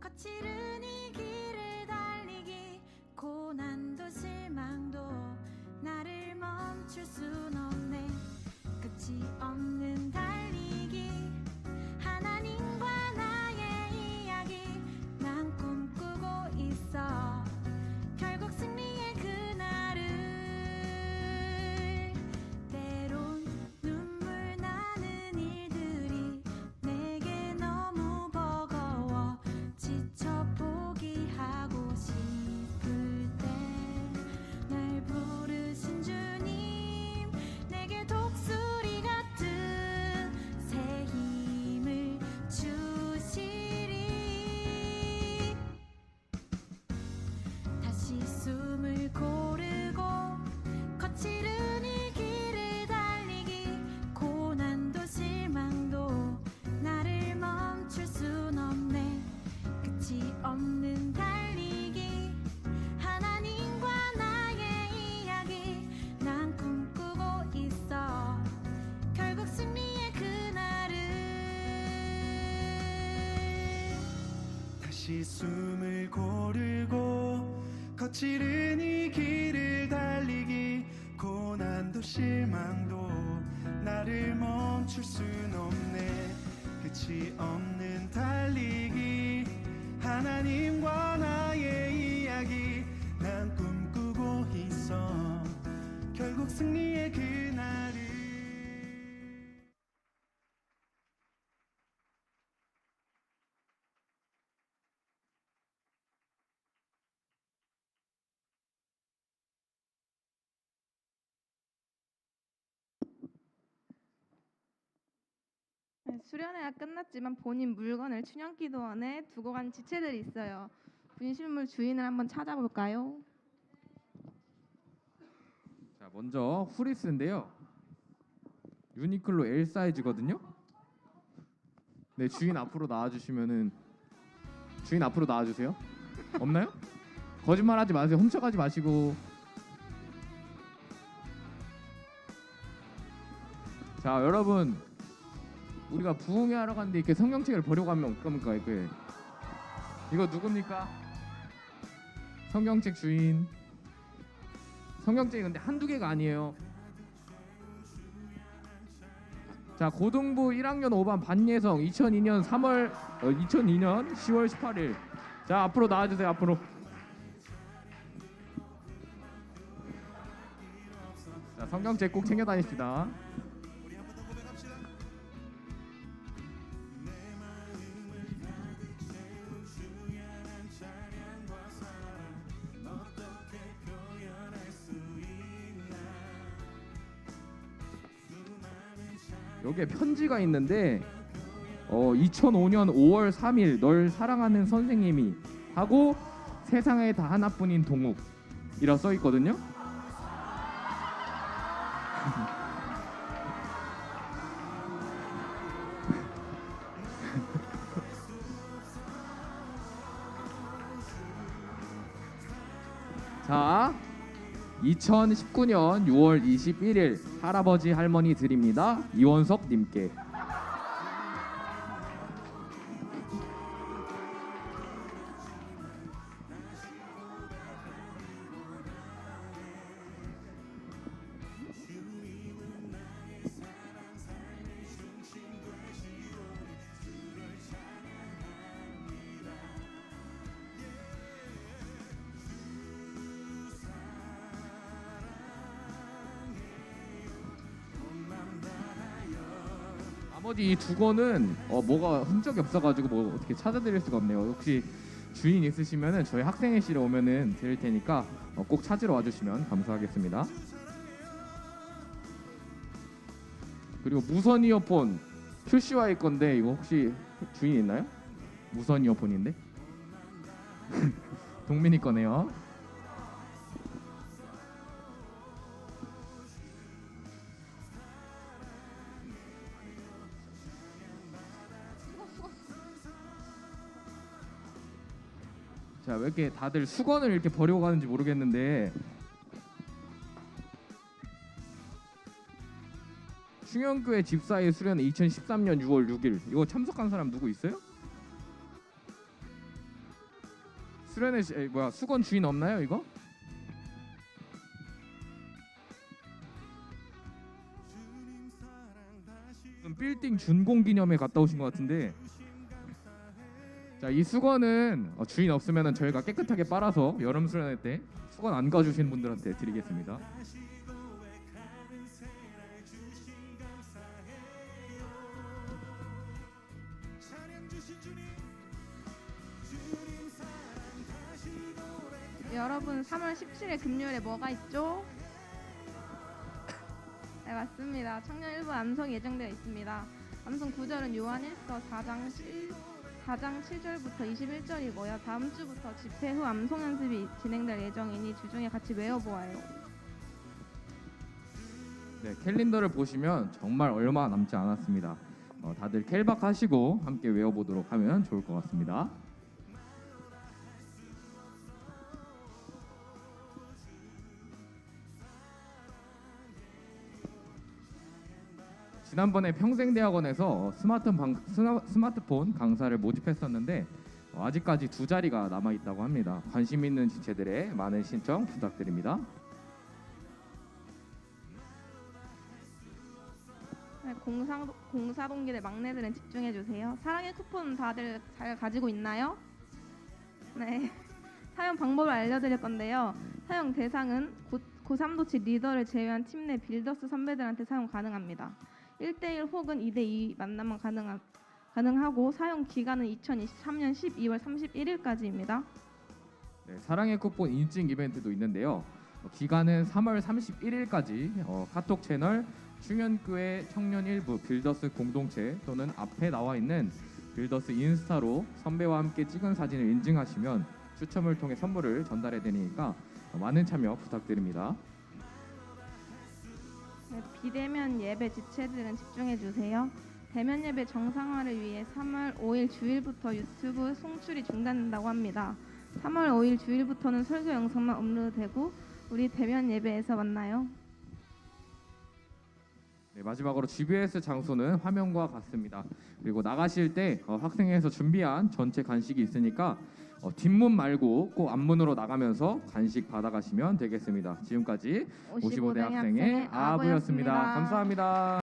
거칠은 이 길을 달리기 고난도 실망도 나를 멈출 순 없네 끝이 없는 달리기 하나님과 나의 이야기 난 꿈꾸고 있어 결국 승리의 그날을 때론 눈물 나는 일들이 내게 너무 버거워 지쳐 포기하고 싶을 때 날 부르신 주님 내게 독수리 같은 새 힘을 주시리 다시 숨을 고르고 거칠은 이 길을 달리기 고난도 실망도 나를 멈출 순 없네 끝이 없는 달리기 하나님과 나의 이야기 난 꿈꾸고 있어 결국 승리의 그날을 다시 숨을 고르고 거칠은 이 길을 달리기 고난도 실망도 나를 멈출 순 없네 끝이 없는 달리기 하나님과 나의 이야기 난 꿈꾸고 있어 결국 승리의 그날을 네, 수련회가 끝났지만 본인 물건을 춘향기도원에 두고 간 지체들이 있어요. 분실물 주인을 한번 찾아볼까요? 자, 먼저 후리스인데요. 유니클로 L 사이즈거든요. 네, 주인 앞으로 나와주시면은 주인 앞으로 나와주세요. 없나요? 거짓말하지 마세요. 훔쳐가지 마시고. 자, 여러분, 우리가 부흥회 하러 갔는데 이렇게 성경책을 버리고 가면 어떡합니까? 이거 누굽니까? 성경책 주인. 성경책이 근데 한두 개가 아니에요. 자, 고등부 1학년 5반 반예성 2002년 10월 18일. 자, 앞으로 나와주세요. 앞으로. 자, 성경책 꼭 챙겨 다닙시다. 여기에 편지가 있는데 2005년 5월 3일 널 사랑하는 선생님이 하고 세상에 다 하나뿐인 동욱이라 써 있거든요. 자, 2019년 6월 21일 할아버지 할머니 드립니다. 이원석 님께. 나머지 이 두 권은 뭐가 흔적이 없어가지고 뭐 어떻게 찾아드릴 수가 없네요. 혹시 주인 있으시면은 저희 학생회실에 오면은 드릴 테니까 꼭 찾으러 와주시면 감사하겠습니다. 그리고 무선 이어폰 큐시와이 건데 이거 혹시 주인 있나요? 무선 이어폰인데 동민이 거네요. 자, 왜 이렇게 다들 수건을 이렇게 버리고 가는지 모르겠는데 충현교회 집사의 수련회 2013년 6월 6일 이거 참석한 사람 누구 있어요? 수련회 수건 주인 없나요 이거? 무슨 빌딩 준공 기념회 갔다 오신 것 같은데. 자, 이 수건은 주인 없으면은 저희가 깨끗하게 빨아서 여름 수련회 때 수건 안 가주신 분들한테 드리겠습니다. 여러분 3월 17일 금요일에 뭐가 있죠? 네 맞습니다. 청년 일부 암송 예정되어 있습니다. 암송 구절은 요한 1서 4장 7절부터 21절이고요. 다음 주부터 집회 후 암송 연습이 진행될 예정이니 주중에 같이 외워보아요. 네, 캘린더를 보시면 정말 얼마 남지 않았습니다. 다들 캘박하시고 함께 외워보도록 하면 좋을 것 같습니다. 지난번에 평생대학원에서 스마트폰 강사를 모집했었는데 아직까지 2자리가 남아 있다고 합니다. 관심 있는 지체들의 많은 신청 부탁드립니다. 네, 공사 동기들 막내들은 집중해 주세요. 사랑의 쿠폰 다들 잘 가지고 있나요? 네. 사용 방법을 알려드릴 건데요. 사용 대상은 고3도치 리더를 제외한 팀 내 빌더스 선배들한테 사용 가능합니다. 1대1 혹은 2대2 만남만 가능하고 사용 기간은 2023년 12월 31일까지입니다. 네, 사랑의 쿠폰 인증 이벤트도 있는데요. 기간은 3월 31일까지 카톡 채널 충현교회 청년 일부 빌더스 공동체 또는 앞에 나와 있는 빌더스 인스타로 선배와 함께 찍은 사진을 인증하시면 추첨을 통해 선물을 전달해 드리니까 많은 참여 부탁드립니다. 네, 비대면 예배 지체들은 집중해 주세요. 대면 예배 정상화를 위해 3월 5일 주일부터 유튜브 송출이 중단된다고 합니다. 3월 5일 주일부터는 설교 영상만 업로드되고 우리 대면 예배에서 만나요. 네, 마지막으로 GBS 장소는 화면과 같습니다. 그리고 나가실 때 학생회에서 준비한 전체 간식이 있으니까 뒷문 말고 꼭 앞문으로 나가면서 간식 받아가시면 되겠습니다. 지금까지 55대 학생의 아부였습니다. 감사합니다.